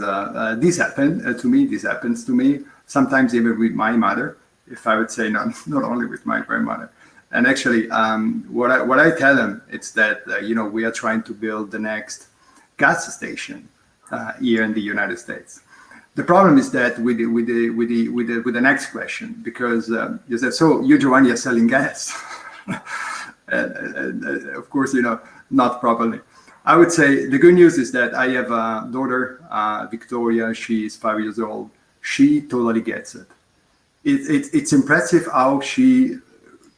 [SPEAKER 2] this happened to me, this happens to me, sometimes even with my mother, if I would say not only with my grandmother. And actually, what I tell them, it's that, we are trying to build the next gas station here in the United States. The problem is that with the next question, because you said, so you, Giovanni, are selling gas. and of course, not properly. I would say the good news is that I have a daughter, Victoria. She is 5 years old. She totally gets it. It's impressive how she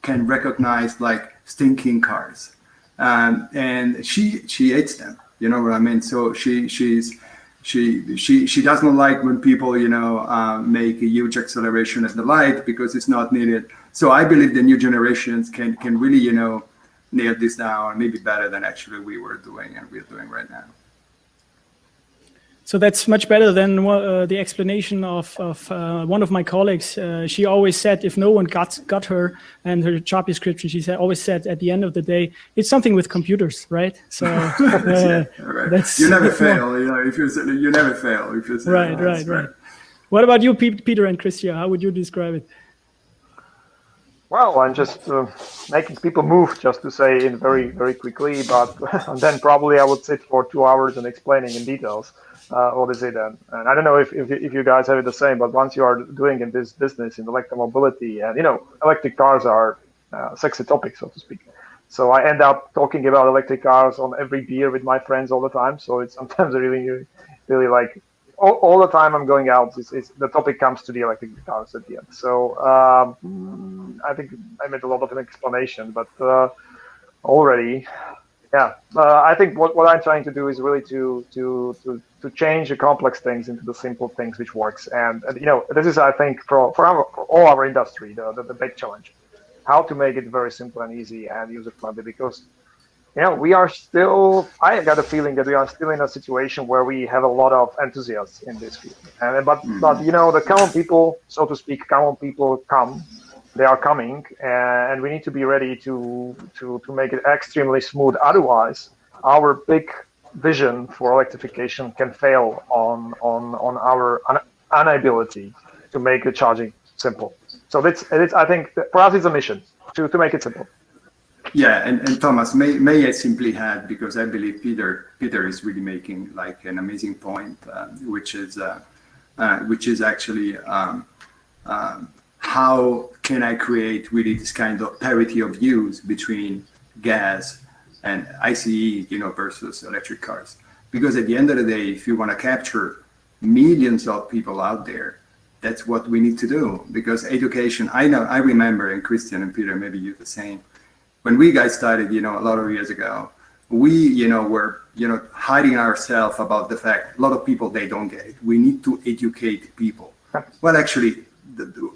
[SPEAKER 2] can recognize like stinking cars, and she hates them. You know what I mean? So she doesn't like when people make a huge acceleration at the light because it's not needed. So I believe the new generations can really nail this down, maybe better than actually we're doing right now.
[SPEAKER 1] So that's much better than the explanation of one of my colleagues. She always said if no one got her and her job description, she always said at the end of the day, it's something with computers, right? So
[SPEAKER 2] yeah, right.
[SPEAKER 1] That's
[SPEAKER 2] you never fail. If you never fail. If you say
[SPEAKER 1] right. What about you, Peter and Christian? How would you describe it?
[SPEAKER 4] Well, I'm just making people move, just to say in very, very quickly, but and then probably I would sit for 2 hours and explaining in details what is it. And I don't know if you guys have it the same, but once you are doing in this business in electromobility, and electric cars are sexy topic, so to speak. So I end up talking about electric cars on every beer with my friends all the time. So it's sometimes really, really like, all the time I'm going out, the topic comes to the electric cars at the end. So I think I made a lot of an explanation, but already, yeah. I think what I'm trying to do is really to change the complex things into the simple things which works. And this is, I think, for all our industry, the big challenge, how to make it very simple and easy and user friendly, because we are still, I got a feeling that we are still in a situation where we have a lot of enthusiasts in this field. But the common people, so to speak, they are coming, and we need to be ready to make it extremely smooth. Otherwise, our big vision for electrification can fail on our inability to make the charging simple. So it's I think for us it's a mission to make it simple.
[SPEAKER 2] Yeah, and Thomas, may I simply add, because I believe Peter is really making like an amazing point, which is actually how can I create really this kind of parity of use between gas and ICE, versus electric cars? Because at the end of the day, if you want to capture millions of people out there, that's what we need to do. Because education, I remember, and Christian and Peter, maybe you the same. When we guys started, a lot of years ago, we, were, hiding ourselves about the fact a lot of people, they don't get it. We need to educate people. Well, actually,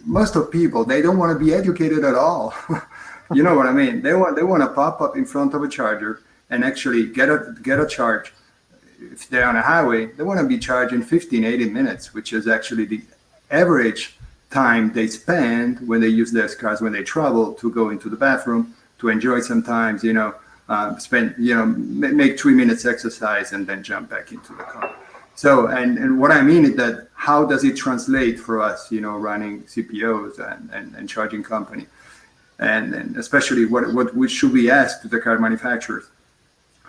[SPEAKER 2] most of people, they don't want to be educated at all. You know what I mean? They want to pop up in front of a charger and actually get a charge. If they're on a highway, they want to be charged in 15, 80 minutes, which is actually the average time they spend when they use their cars, when they travel to go into the bathroom, to enjoy sometimes, make 3 minutes exercise and then jump back into the car. So, and what I mean is that how does it translate for us, running CPOs and charging company? And especially what should we ask to the car manufacturers?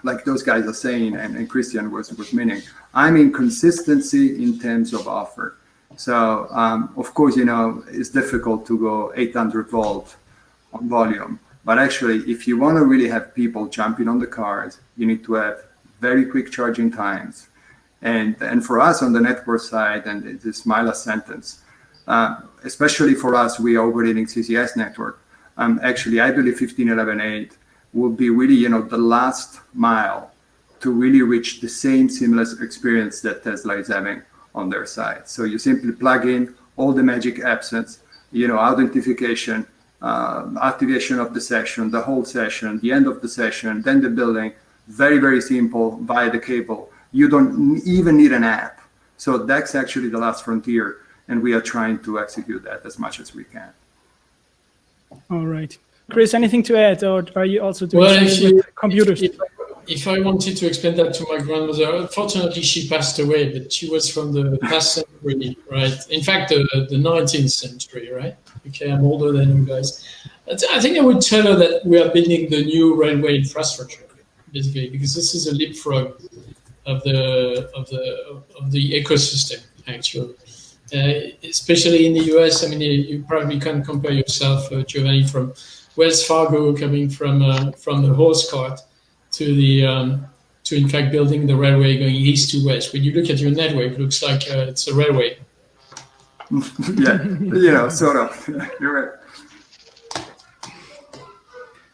[SPEAKER 2] Like those guys are saying, and Christian was meaning, I mean consistency in terms of offer. So, of course, it's difficult to go 800 volt on volume. But actually, if you want to really have people jumping on the cars, you need to have very quick charging times. And for us on the network side, and this is my last sentence, especially for us, we are operating CCS network. Actually, I believe 15.11.8 will be really, the last mile to really reach the same seamless experience that Tesla is having on their side. So you simply plug in all the magic absence, authentication, activation of the session, the whole session, the end of the session, then the billing. Very, very simple via the cable. You don't even need an app. So that's actually the last frontier, and we are trying to execute that as much as we can.
[SPEAKER 1] All right. Chris, anything to add, or are you also doing something with computers?
[SPEAKER 3] If I wanted to explain that to my grandmother, unfortunately she passed away, but she was from the past century, right? In fact, the 19th century, right? Okay, I'm older than you guys. I think I would tell her that we are building the new railway infrastructure, basically, because this is a leapfrog of the ecosystem, actually. Especially in the US, I mean, you probably can compare yourself, Giovanni, from Wells Fargo coming from the horse cart to in fact building the railway going east to west. When you look at your network, it looks like it's a railway.
[SPEAKER 2] Yeah, sort of. You're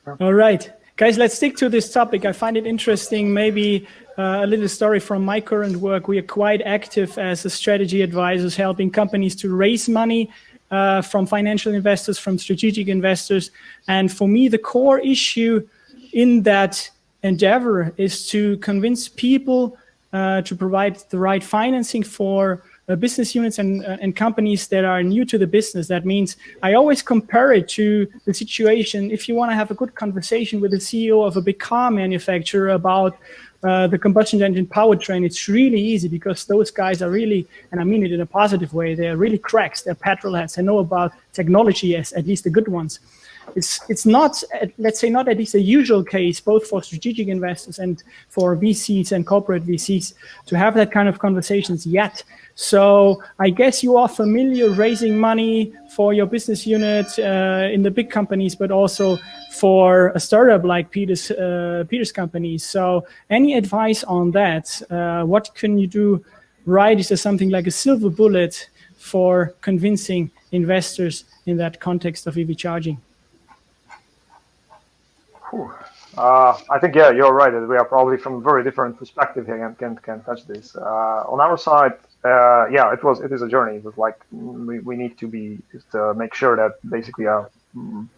[SPEAKER 1] right. All right, guys, let's stick to this topic. I find it interesting. Maybe a little story from my current work. We are quite active as a strategy advisors, helping companies to raise money from financial investors, from strategic investors. And for me, the core issue in that endeavor is to convince people to provide the right financing for business units and companies that are new to the business. That means I always compare it to the situation. If you want to have a good conversation with the CEO of a big car manufacturer about the combustion engine powertrain, it's really easy because those guys are really, and I mean it in a positive way, they're really cracks, they're petrol heads, they know about technology, as at least the good ones. It's not, let's say, not at least a usual case, both for strategic investors and for VCs and corporate VCs, to have that kind of conversations yet. So I guess you are familiar raising money for your business unit in the big companies, but also for a startup like Peter's company. So any advice on that? What can you do right? Is there something like a silver bullet for convincing investors in that context of EV charging?
[SPEAKER 4] I think, yeah, you're right. We are probably from a very different perspective here and can touch this. On our side, yeah, it is a journey. It was like we need to make sure that basically are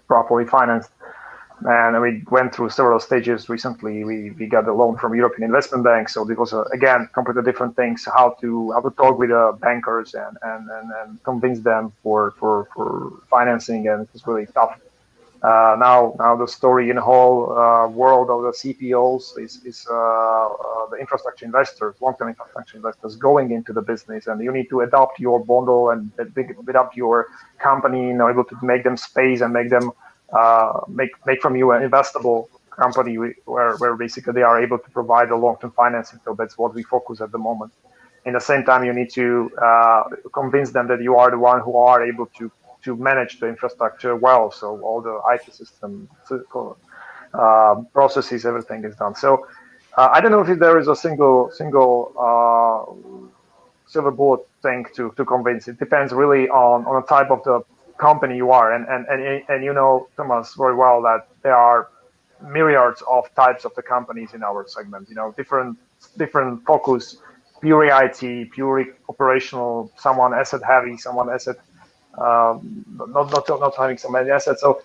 [SPEAKER 4] properly financed. And we went through several stages recently. We got a loan from European Investment Bank, so it was again completely different things. How to talk with bankers and convince them for financing, and it was really tough. Now the story in the whole world of the CPOs is the infrastructure investors, long-term infrastructure investors going into the business, and you need to adopt your bundle and build up your company, able to make them space and make them make from you an investable company where basically they are able to provide a long-term financing. So that's what we focus at the moment. In the same time, you need to convince them that you are the one who are able to manage the infrastructure well. So all the IT system, processes, everything is done. So I don't know if there is a single silver bullet thing to convince. It depends really on the type of the company you are. And you know, Thomas, very well that there are myriads of types of the companies in our segment, different focus, pure IT, pure operational, someone asset heavy, someone asset not having so many assets. So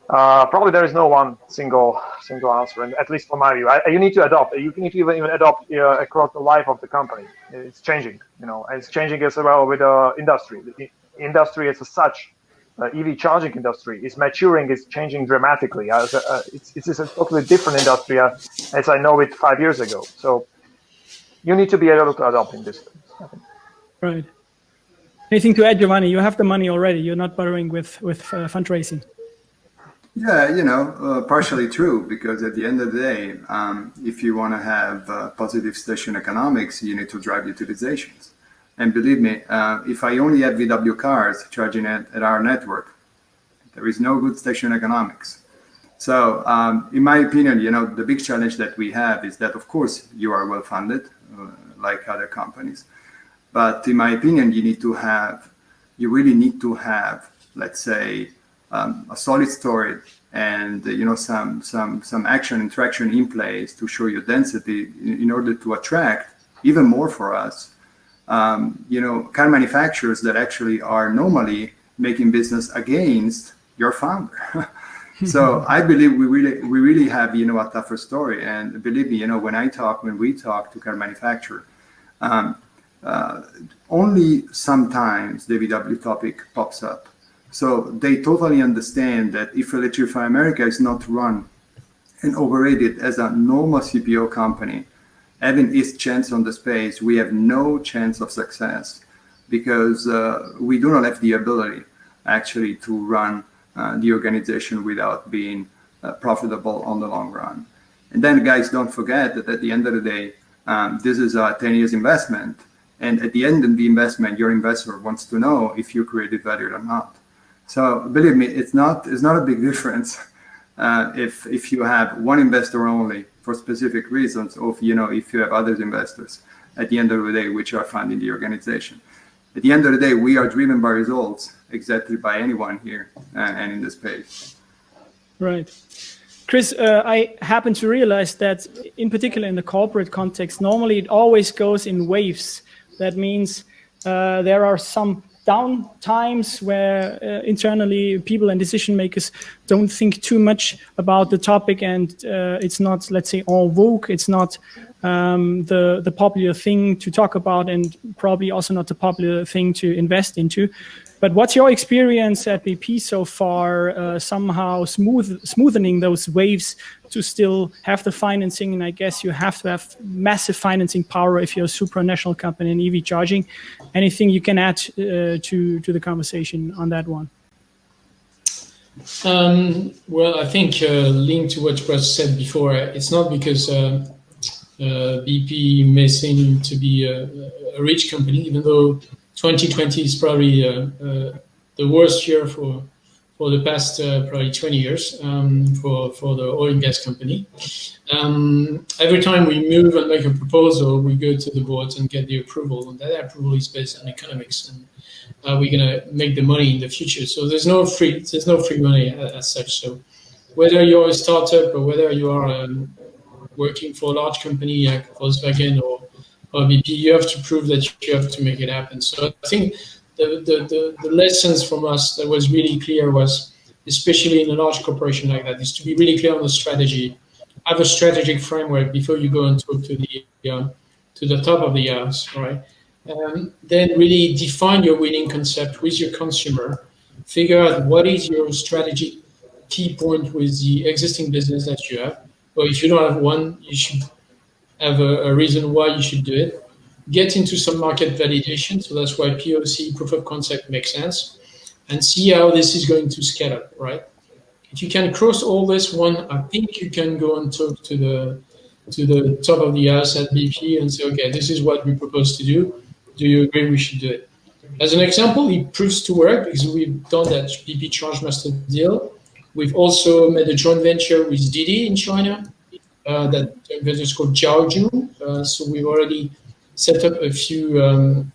[SPEAKER 4] probably there is no one single answer, and at least from my view, you need to adopt. You need to even adopt across the life of the company. It's changing, it's changing as well with the industry. The industry as such, EV charging industry is maturing, is changing dramatically. It's a totally different industry as I know it 5 years ago. So you need to be able to adopt in this.
[SPEAKER 1] Right. Anything to add, Giovanni? You have the money already. You're not borrowing with fundraising.
[SPEAKER 2] Yeah, partially true, because at the end of the day, if you want to have positive station economics, you need to drive utilizations. And believe me, if I only have VW cars charging at our network, there is no good station economics. So in my opinion, the big challenge that we have is that, of course, you are well funded, like other companies. But in my opinion, you really need to have, let's say, a solid story and some action and traction in place to show your density in order to attract even more for us, car manufacturers that actually are normally making business against your founder. So I believe we really have a tougher story. And believe me, when we talk to car manufacturer, only sometimes the VW topic pops up. So they totally understand that if Electrify America is not run and operated as a normal CPO company, having its chance on the space, we have no chance of success because we do not have the ability actually to run the organization without being profitable on the long run. And then guys, don't forget that at the end of the day, this is a 10 years investment. And at the end of the investment, your investor wants to know if you created value or not. So believe me, it's not a big difference if you have one investor only for specific reasons, or if you have other investors at the end of the day which are funding the organization. At the end of the day, we are driven by results exactly by anyone here and in the space.
[SPEAKER 1] Right. Chris, I happen to realize that in particular in the corporate context, normally it always goes in waves. That means there are some down times where internally people and decision makers don't think too much about the topic, and it's not, let's say, en vogue. It's not the popular thing to talk about, and probably also not the popular thing to invest into. But what's your experience at BP so far, somehow smoothening those waves to still have the financing? And I guess you have to have massive financing power if you're a supranational company in EV charging. Anything you can add to the conversation on that one?
[SPEAKER 3] Well, I think linked to what was said before, it's not because BP may seem to be a rich company, even though 2020 is probably the worst year for the past probably 20 years for the oil and gas company. Every time we move and make a proposal, we go to the board and get the approval, and that approval is based on economics, and we're gonna make the money in the future. So there's no free money as such. So whether you're a startup or whether you are working for a large company like Volkswagen or BP, you have to prove that you have to make it happen. So I think the lessons from us that was really clear was, especially in a large corporation like that, is to be really clear on the strategy. Have a strategic framework before you go and talk to the top of the house, right? Then really define your winning concept with your consumer. Figure out what is your strategy key point with the existing business that you have. Or if you don't have one, you should have a reason why you should do it. Get into some market validation. So that's why POC, proof of concept, makes sense. And see how this is going to scale up, right? If you can cross all this one, I think you can go and talk to the top of the house at BP and say, okay, this is what we propose to do. Do you agree we should do it? As an example, it proves to work because we've done that BP Chargemaster deal. We've also made a joint venture with Didi in China. That joint venture is called Jiaoju. So we've already set up a few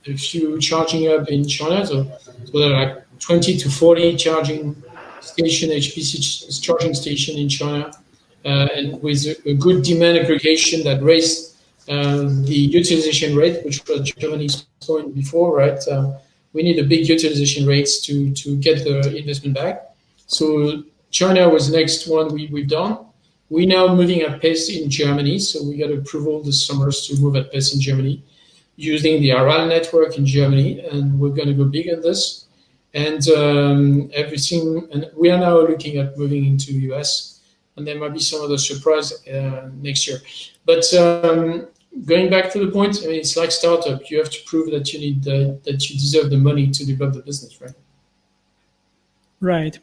[SPEAKER 3] charging hubs in China. So there are like 20 to 40 charging station, HPC charging station in China, and with a good demand aggregation that raised the utilization rate, which was Germany's point before, right? We need a big utilization rates to get the investment back. So China was the next one we've done. We're now moving at pace in Germany. So we got approval this summer to move at pace in Germany using the Aral network in Germany. And we're going to go big on this. And and we are now looking at moving into the US. And there might be some other surprise next year. But going back to the point, I mean, it's like startup. You have to prove that you need that you deserve the money to develop the business, right?
[SPEAKER 1] Right.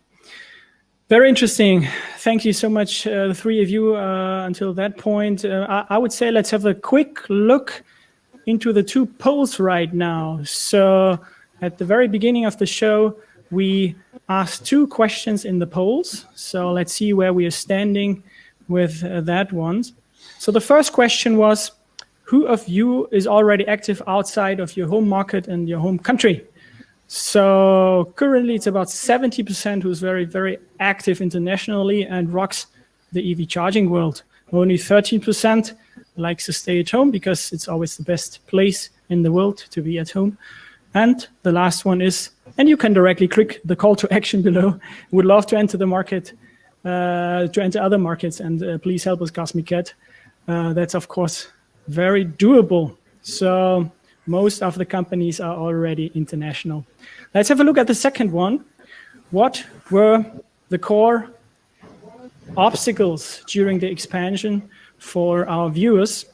[SPEAKER 1] Very interesting. Thank you so much, the three of you, until that point. I would say let's have a quick look into the two polls right now. So at the very beginning of the show, we asked two questions in the polls. So let's see where we are standing with that one. So the first question was, who of you is already active outside of your home market and your home country? So currently it's about 70% who's very, very active internationally and rocks the EV charging world. Only 13% likes to stay at home because it's always the best place in the world to be at home. And the last one is, and you can directly click the call to action below, would love to enter the market, to enter other markets, and please help us, Cosmic Cat. That's of course very doable. So most of the companies are already international. Let's have a look at the second one. What were the core obstacles during the expansion for our viewers?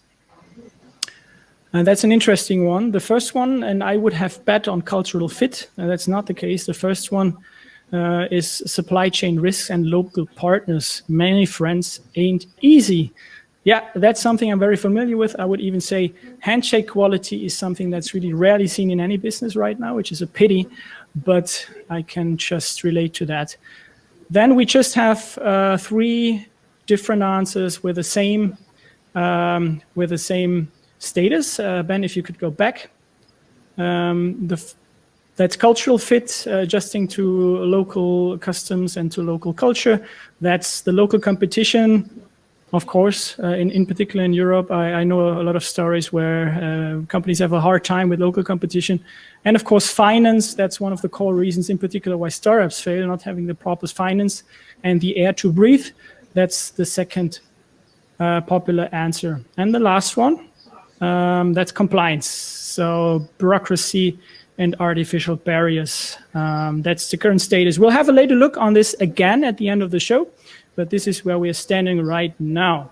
[SPEAKER 1] And that's an interesting one. The first one, and I would have bet on cultural fit, and that's not the case. The first one is supply chain risks and local partners. Many friends ain't easy. Yeah, that's something I'm very familiar with. I would even say handshake quality is something that's really rarely seen in any business right now, which is a pity, but I can just relate to that. Then we just have 3 different answers with the same status. Ben, if you could go back. That's cultural fit, adjusting to local customs and to local culture. That's the local competition. Of course, in particular in Europe, I know a lot of stories where companies have a hard time with local competition. And of course, finance, that's one of the core reasons in particular why startups fail, not having the proper finance. And the air to breathe, that's the second popular answer. And the last one, that's compliance. So bureaucracy and artificial barriers. That's the current status. We'll have a later look on this again at the end of the show, but this is where we are standing right now.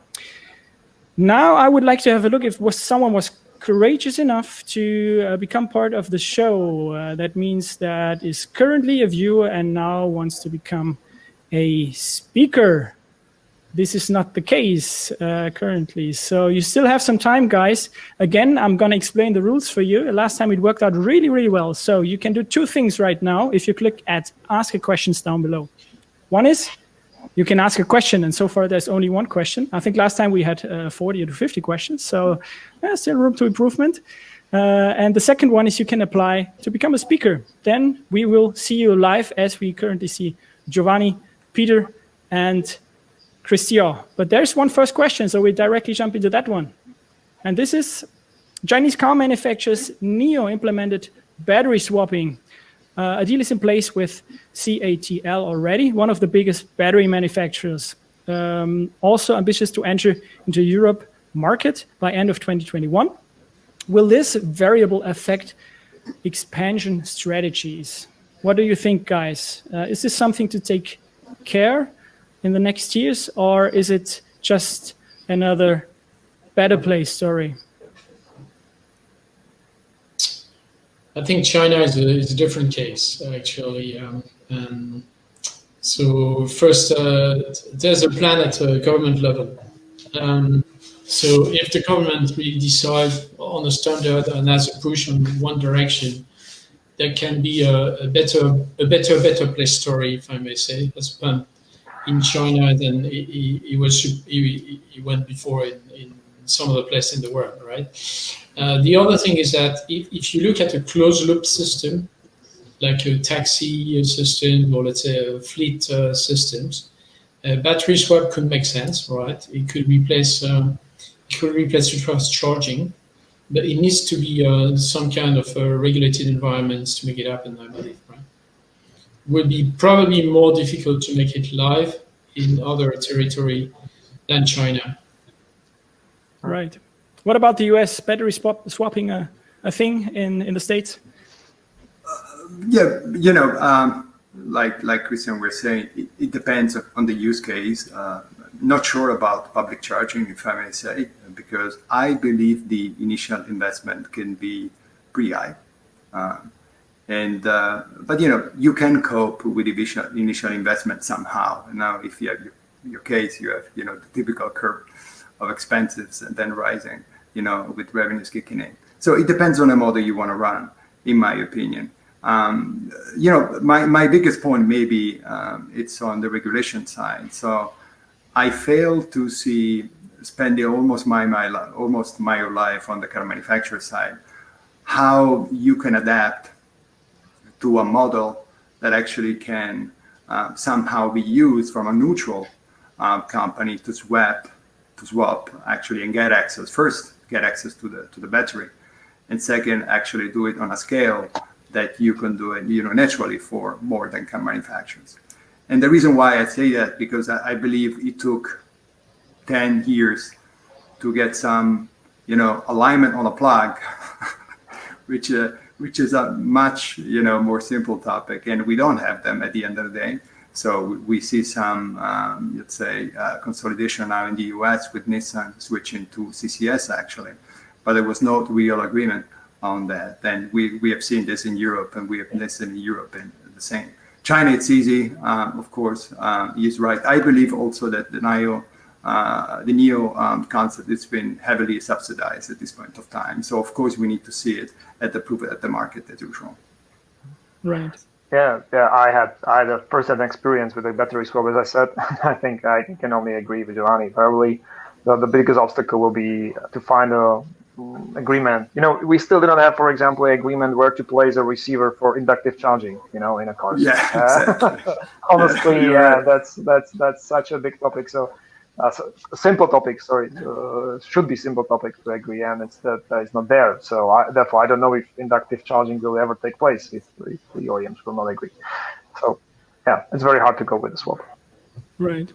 [SPEAKER 1] Now I would like to have a look if someone was courageous enough to become part of the show. That means that is currently a viewer and now wants to become a speaker. This is not the case currently. So you still have some time, guys. Again, I'm going to explain the rules for you. Last time it worked out really, really well. So you can do 2 things right now if you click at Ask a Questions down below. One is you can ask a question, and so far there's only 1 question. I think last time we had 40 to 50 questions, so there's still room to improvement. And the second one is you can apply to become a speaker. Then we will see you live as we currently see Giovanni, Peter, and Christian. But there's one first question, so we directly jump into that one. And this is Chinese car manufacturers NIO implemented battery swapping. A deal is in place with CATL already, one of the biggest battery manufacturers. Also ambitious to enter into Europe market by end of 2021. Will this variable affect expansion strategies? What do you think, guys? Is this something to take care in the next years, or is it just another better place story?
[SPEAKER 3] I think China is a different case, actually. So first, there's a plan at a government level. So if the government really decides on a standard and has a push on one direction, there can be a better place story, if I may say, in China than he went before in some other place in the world, right? The other thing is that if you look at a closed loop system, like a taxi system or let's say a fleet systems, battery swap could make sense, right? It could replace fast charging, but it needs to be some kind of regulated environments to make it happen, I believe, right? Would be probably more difficult to make it live in other territory than China.
[SPEAKER 1] Right. What about the US battery swapping a thing in the States?
[SPEAKER 2] Yeah, like Christian was saying, it depends on the use case. Not sure about public charging, if I may say, because I believe the initial investment can be pretty high. But you can cope with initial investment somehow. Now, if you have your case, you have the typical curve of expenses and then rising, with revenues kicking in. So it depends on the model you want to run, in my opinion. My biggest point maybe it's on the regulation side. So I fail to see spending almost my life on the car manufacturer side, how you can adapt to a model that actually can somehow be used from a neutral company to swap actually and get access. First, get access to the battery, and second, actually do it on a scale that you can do it, naturally for more than car manufacturers. And the reason why I say that, because I believe it took 10 years to get some, alignment on a plug, which is a much, more simple topic, and we don't have them at the end of the day. So we see some, let's say, consolidation now in the US with Nissan switching to CCS actually, but there was no real agreement on that. And we have seen this in Europe, and we have listened in Europe and the same. China, it's easy, of course, he's right. I believe also that the NIO concept has been heavily subsidized at this point of time. So of course we need to see it at the market as usual.
[SPEAKER 1] Right.
[SPEAKER 4] Yeah, I had a first-hand experience with the battery swap, as I said. I think I can only agree with Giovanni. Probably the biggest obstacle will be to find a agreement. We still do not have, for example, an agreement where to place a receiver for inductive charging, in a car.
[SPEAKER 2] Yeah, exactly.
[SPEAKER 4] Honestly,
[SPEAKER 2] right.
[SPEAKER 4] That's such a big topic. So, simple topic. Sorry, should be simple topic to agree, and it's not there. So therefore, I don't know if inductive charging will ever take place if the OEMs will not agree. So, yeah, it's very hard to go with the swap.
[SPEAKER 1] Right.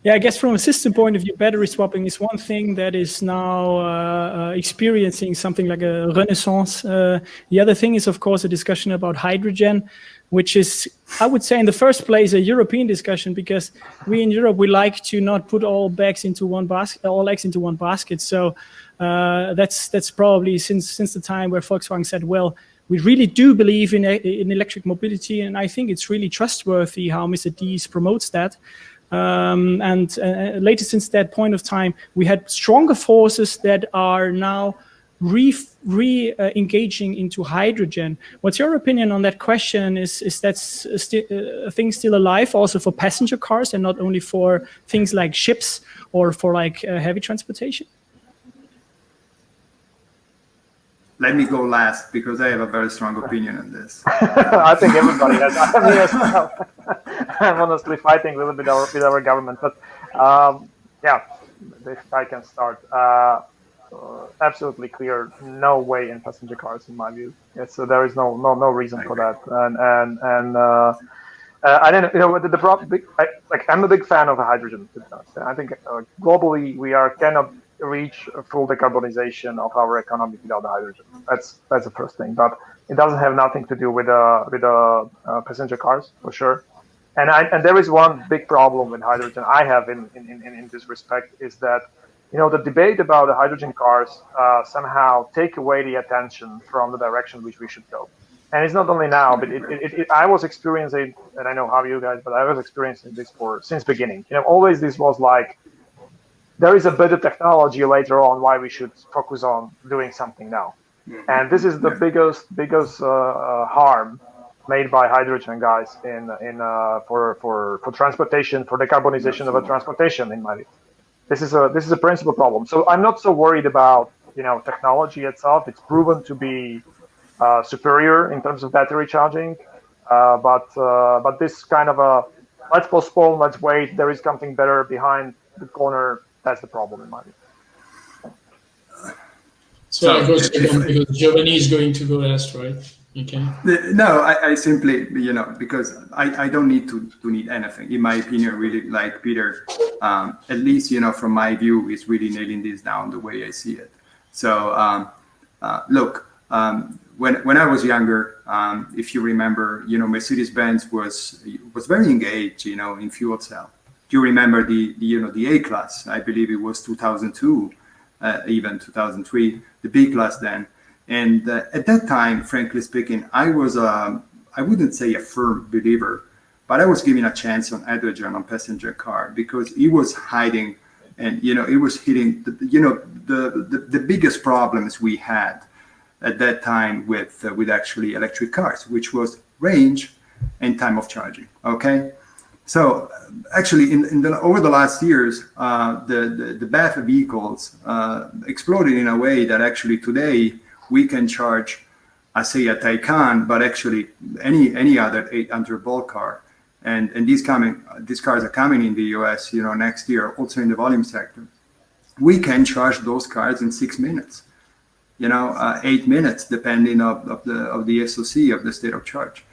[SPEAKER 1] Yeah, I guess from a system point of view, battery swapping is one thing that is now experiencing something like a renaissance. The other thing is, of course, a discussion about hydrogen, which is, I would say, in the first place, a European discussion, because we in Europe, we like to not put all eggs into one basket. So that's probably since the time where Volkswagen said, well, we really do believe in electric mobility, and I think it's really trustworthy how Mr. Diess promotes that. And later, since that point of time, we had stronger forces that are now re-engaging into hydrogen. What's your opinion on that question? Is that a thing still alive also for passenger cars and not only for things like ships or for like heavy transportation?
[SPEAKER 2] Let me go last because I have a very strong opinion on this.
[SPEAKER 4] I think everybody has. I mean, as well. I'm honestly fighting a little bit with our government, but yeah, if I can start. Absolutely clear, no way in passenger cars, in my view. Yes, so there is no reason for that. And I don't know. The problem. I'm a big fan of hydrogen. I think globally we cannot reach full decarbonization of our economy without hydrogen. That's the first thing. But it doesn't have nothing to do with passenger cars for sure. And there is one big problem with hydrogen I have in this respect is that the debate about the hydrogen cars somehow take away the attention from the direction which we should go. And it's not only now, but I was experiencing, and I know how you guys, but I was experiencing this since beginning. Always this was like, there is a better technology later on why we should focus on doing something now. And this is the biggest harm made by hydrogen guys for transportation, for decarbonization of a transportation, in my view. This is a principal problem. So I'm not so worried about technology itself. It's proven to be superior in terms of battery charging, but this kind of let's postpone, let's wait. There is something better behind the corner. That's the problem in my view.
[SPEAKER 3] So I go second because Giovanni is going to go last, right? Okay.
[SPEAKER 2] No, I simply, because I don't need to need anything. In my opinion, really, like Peter, at least, from my view, is really nailing this down the way I see it. So, look, when I was younger, if you remember, Mercedes-Benz was very engaged, in fuel cell. Do you remember the A-Class? I believe it was 2002, even 2003, the B-Class then. And at that time, frankly speaking, I wouldn't say a firm believer, but I was giving a chance on hydrogen on passenger car because it was hiding and, it was hitting, the biggest problems we had at that time with actually electric cars, which was range and time of charging, okay? So actually, over the last years, the BEV vehicles exploded in a way that actually today we can charge I say a Taycan, but actually any other 800-volt car. And these cars are coming in the US, next year, also in the volume sector. We can charge those cars in 6 minutes, 8 minutes, depending of the SoC, of the state of charge.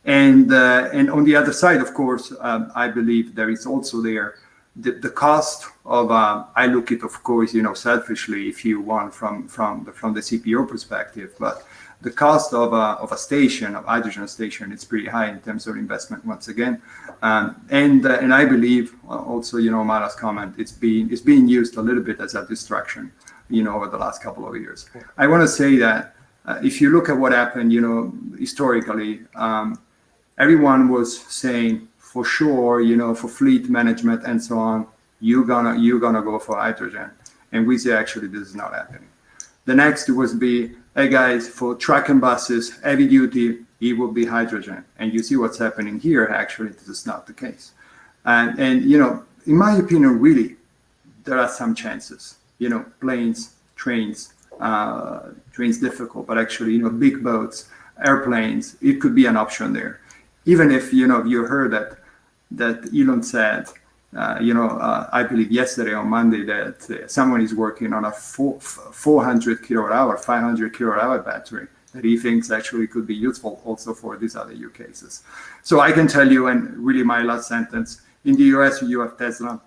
[SPEAKER 2] And on the other side, of course, I believe there is also the cost of, I look at, of course, selfishly, if you want, from the CPO perspective, but the cost of a station, of hydrogen station, is pretty high in terms of investment once again. And I believe also, Mara's comment, it's being used a little bit as a distraction, over the last couple of years. I want to say that if you look at what happened, historically, everyone was saying for sure, for fleet management and so on, you're gonna go for hydrogen. And we say actually this is not happening. The next was hey guys, for truck and buses, heavy duty, it will be hydrogen. And you see what's happening here, actually, this is not the case. And in my opinion, really, there are some chances, planes, trains difficult, but actually, big boats, airplanes, it could be an option there. Even if, you heard that Elon said, I believe yesterday on Monday that someone is working on a 400 kilowatt hour, 500 kilowatt hour battery that he thinks actually could be useful also for these other use cases. So I can tell you, and really my last sentence, in the US, you have Tesla,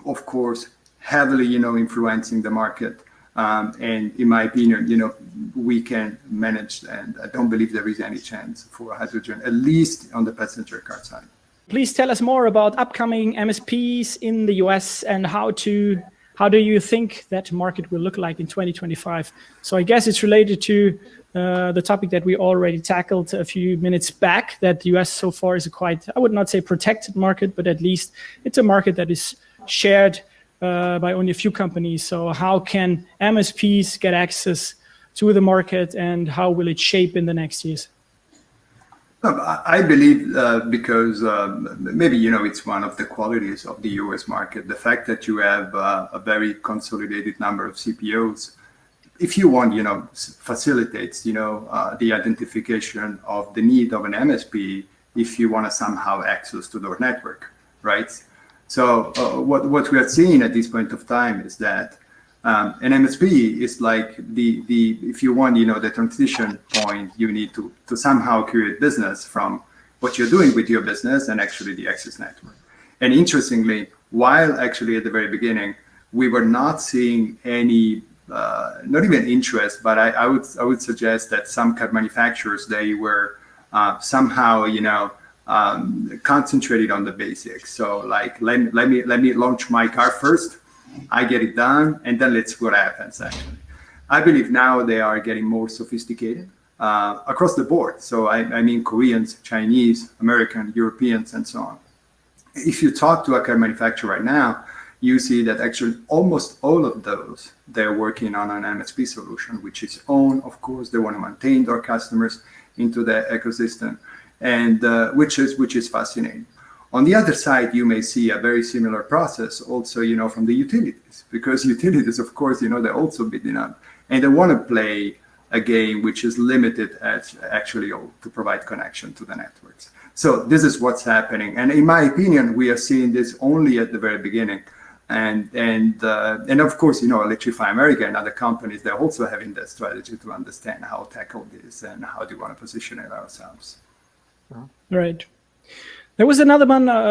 [SPEAKER 2] of course, heavily, influencing the market. And in my opinion, we can manage, and I don't believe there is any chance for hydrogen, at least on the passenger car side.
[SPEAKER 1] Please tell us more about upcoming MSPs in the US and how do you think that market will look like in 2025? So I guess it's related to the topic that we already tackled a few minutes back, that the US so far is a quite, I would not say protected market, but at least it's a market that is shared by only a few companies. So how can MSPs get access to the market, and how will it shape in the next years?
[SPEAKER 2] I believe because maybe, it's one of the qualities of the US market, the fact that you have a very consolidated number of CPOs, if you want, facilitates, the identification of the need of an MSP if you want to somehow access to their network, right? So what we are seeing at this point of time is that an MSP is like the if you want, the transition point, you need to somehow create business from what you're doing with your business and actually the access network. And interestingly, while actually at the very beginning, we were not seeing any, not even interest, but I would suggest that some car manufacturers, they were somehow, concentrated on the basics. So like, let me launch my car first. I get it done, and then let's see what happens, actually. I believe now they are getting more sophisticated across the board. So I mean Koreans, Chinese, American, Europeans, and so on. If you talk to a car manufacturer right now, you see that actually almost all of those, they're working on an MSP solution, which is own, of course. They want to maintain their customers into the ecosystem, and which is fascinating. On the other side, you may see a very similar process also, from the utilities, because utilities, of course, they're also bidding up, and they want to play a game which is limited as actually to provide connection to the networks. So this is what's happening, and in my opinion, we are seeing this only at the very beginning, and of course, Electrify America and other companies, they're also having that strategy to understand how to tackle this and how do we want to position it ourselves.
[SPEAKER 1] Right. There was another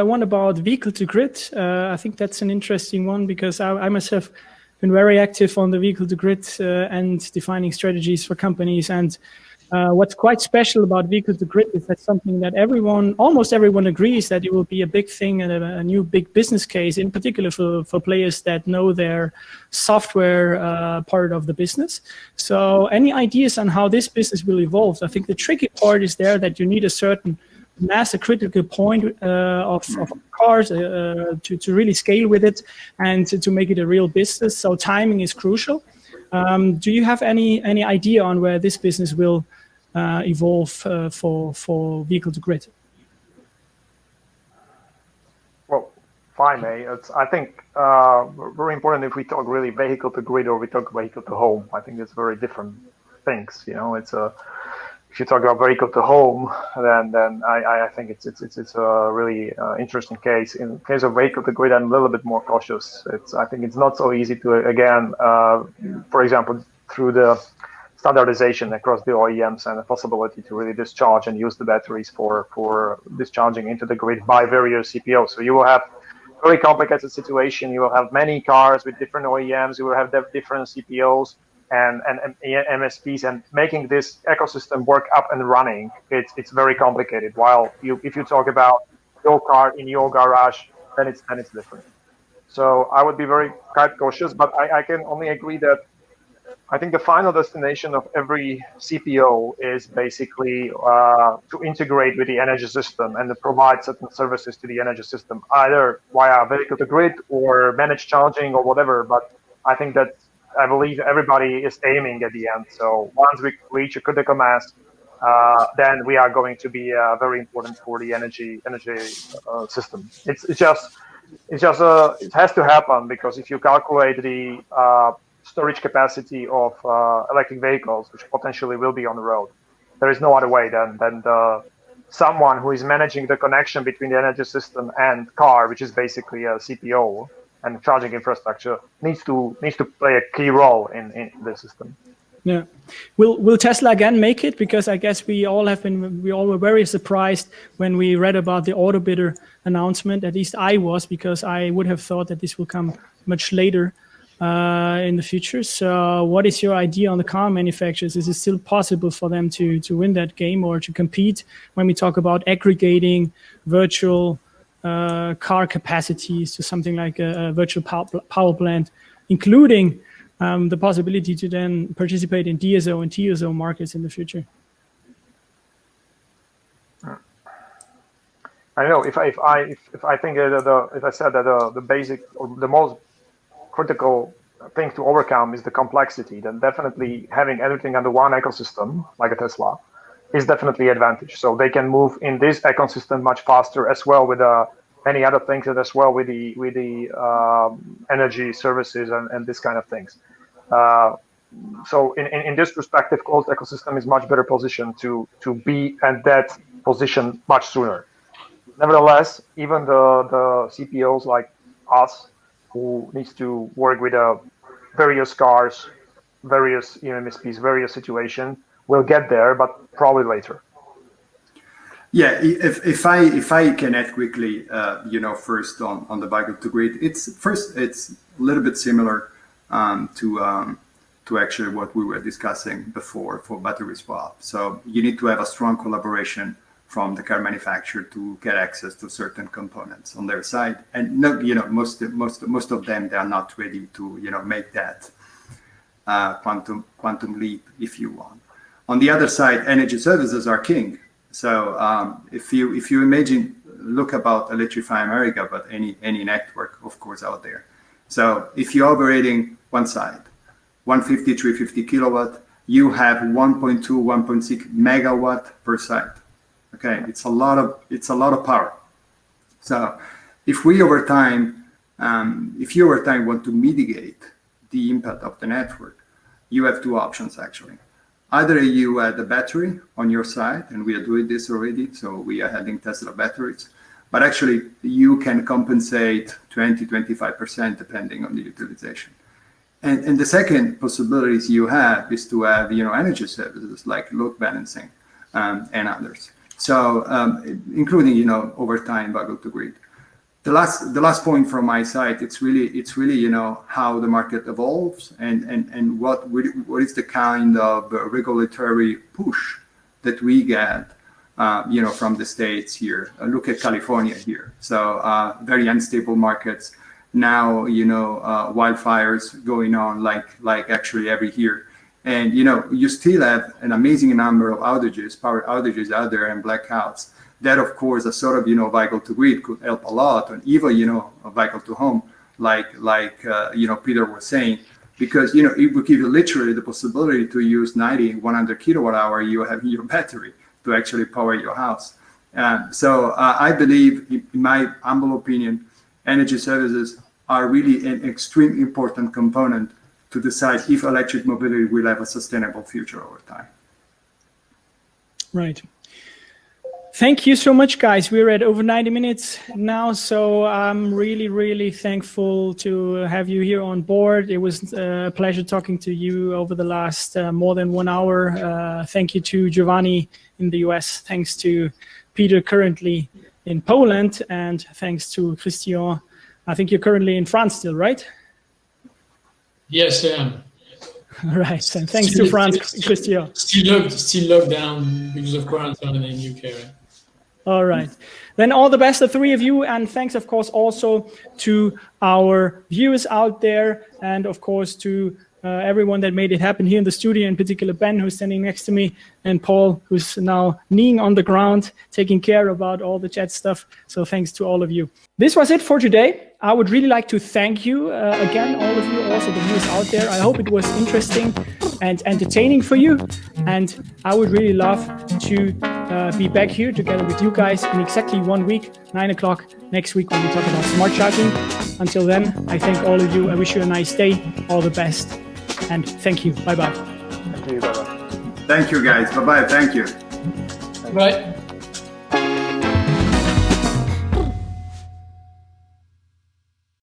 [SPEAKER 1] one about vehicle to grid. I think that's an interesting one because I myself been very active on the vehicle to grid and defining strategies for companies. And what's quite special about vehicle to grid is that's something that almost everyone agrees that it will be a big thing and a new big business case, in particular for players that know their software part of the business. So any ideas on how this business will evolve? I think the tricky part is there that you need a certain mass, a critical point of cars to really scale with it and to make it a real business. So timing is crucial. Do you have any idea on where this business will evolve for vehicle to grid?
[SPEAKER 4] Well, fine, it's, I think, very important if we talk really vehicle to grid or we talk vehicle to home. I think it's very different things. It's if you talk about vehicle to home, then I think it's a really interesting case. In case of vehicle to grid, I'm a little bit more cautious. I think it's not so easy to, again, for example, through the standardization across the OEMs and the possibility to really discharge and use the batteries for discharging into the grid by various CPOs. So you will have very complicated situation. You will have many cars with different OEMs. You will have different CPOs and MSPs, and making this ecosystem work up and running, it's very complicated. While if you talk about your car in your garage, then it's different. So I would be very quite cautious, but I can only agree that I think the final destination of every CPO is basically to integrate with the energy system and to provide certain services to the energy system, either via vehicle to grid or managed charging or whatever. But I think that I believe everybody is aiming at the end. So once we reach a critical mass, then we are going to be very important for the energy system. It has to happen, because if you calculate the storage capacity of electric vehicles, which potentially will be on the road, there is no other way than someone who is managing the connection between the energy system and car, which is basically a CPO and charging infrastructure, needs to play a key role in the system.
[SPEAKER 1] Yeah, will Tesla again make it? Because I guess we all were very surprised when we read about the Autobidder announcement. At least I was, because I would have thought that this will come much later in the future. So what is your idea on the car manufacturers? Is it still possible for them to win that game or to compete when we talk about aggregating virtual car capacities to something like a virtual power plant, including the possibility to then participate in DSO and TSO markets in the future?
[SPEAKER 4] I know if I think if I said that the basic or the most critical thing to overcome is the complexity, then definitely having everything under one ecosystem like a Tesla is definitely an advantage. So they can move in this ecosystem much faster, as well with many other things, and as well with the energy services and this kind of things. So in this perspective, closed ecosystem is much better positioned to be at that position much sooner. Nevertheless, even the CPOs like us, who needs to work with various cars, various MSPs, various situations, will get there, but probably later.
[SPEAKER 2] Yeah, if I can add quickly, first on the vehicle to grid, it's a little bit similar to actually what we were discussing before for battery swap. So you need to have a strong collaboration from the car manufacturer to get access to certain components on their side, and most of them, they are not ready to make that quantum leap, if you want. On the other side, energy services are king. So if you imagine, look about Electrify America, but any network, of course, out there. So if you're operating one side, 150, 350 kilowatt, you have 1.2, 1.6 megawatt per site. Okay, it's a lot of power. So if you over time want to mitigate the impact of the network, you have two options actually. Either you add the battery on your side, and we are doing this already, so we are adding Tesla batteries, but actually you can compensate 20-25% depending on the utilization. And the second possibilities you have is to have energy services like load balancing and others. So including over time vehicle to grid. The last point from my side, it's really how the market evolves and what is the kind of regulatory push that we get from the states here. Look at California here. So very unstable markets now. Wildfires going on like actually every year. And you still have an amazing number of power outages out there, and blackouts. That, of course, a sort of vehicle to grid could help a lot, and even a vehicle to home, like Peter was saying, because it would give you literally the possibility to use 100 kilowatt hour you have in your battery to actually power your house. So I believe, in my humble opinion, energy services are really an extreme important component to decide if electric mobility will have a sustainable future over time.
[SPEAKER 1] Right. Thank you so much, guys. We're at over 90 minutes now, so I'm really, really thankful to have you here on board. It was a pleasure talking to you over the last more than 1 hour. Thank you to Giovanni in the US. Thanks to Peter currently in Poland, and thanks to Christian. I think you're currently in France still, right?
[SPEAKER 3] Yes, I am.
[SPEAKER 1] Right, and thanks to France, Christian.
[SPEAKER 3] Still locked down because of quarantine in UK, right?
[SPEAKER 1] All right. Then all the best, the three of you. And thanks, of course, also to our viewers out there. And, of course, to everyone that made it happen here in the studio, in particular Ben, who's standing next to me, and Paul, who's now kneeling on the ground, taking care about all the chat stuff. So thanks to all of you. This was it for today. I would really like to thank you again, all of you, also the viewers out there. I hope it was interesting and entertaining for you. And I would really love to be back here together with you guys in exactly 1 week, 9 o'clock next week, when we talk about smart charging. Until then, I thank all of you. I wish you a nice day. All the best. And thank you. Bye-bye.
[SPEAKER 4] Thank you. Bye-bye.
[SPEAKER 2] Thank you, guys. Bye-bye. Thank you.
[SPEAKER 3] Bye.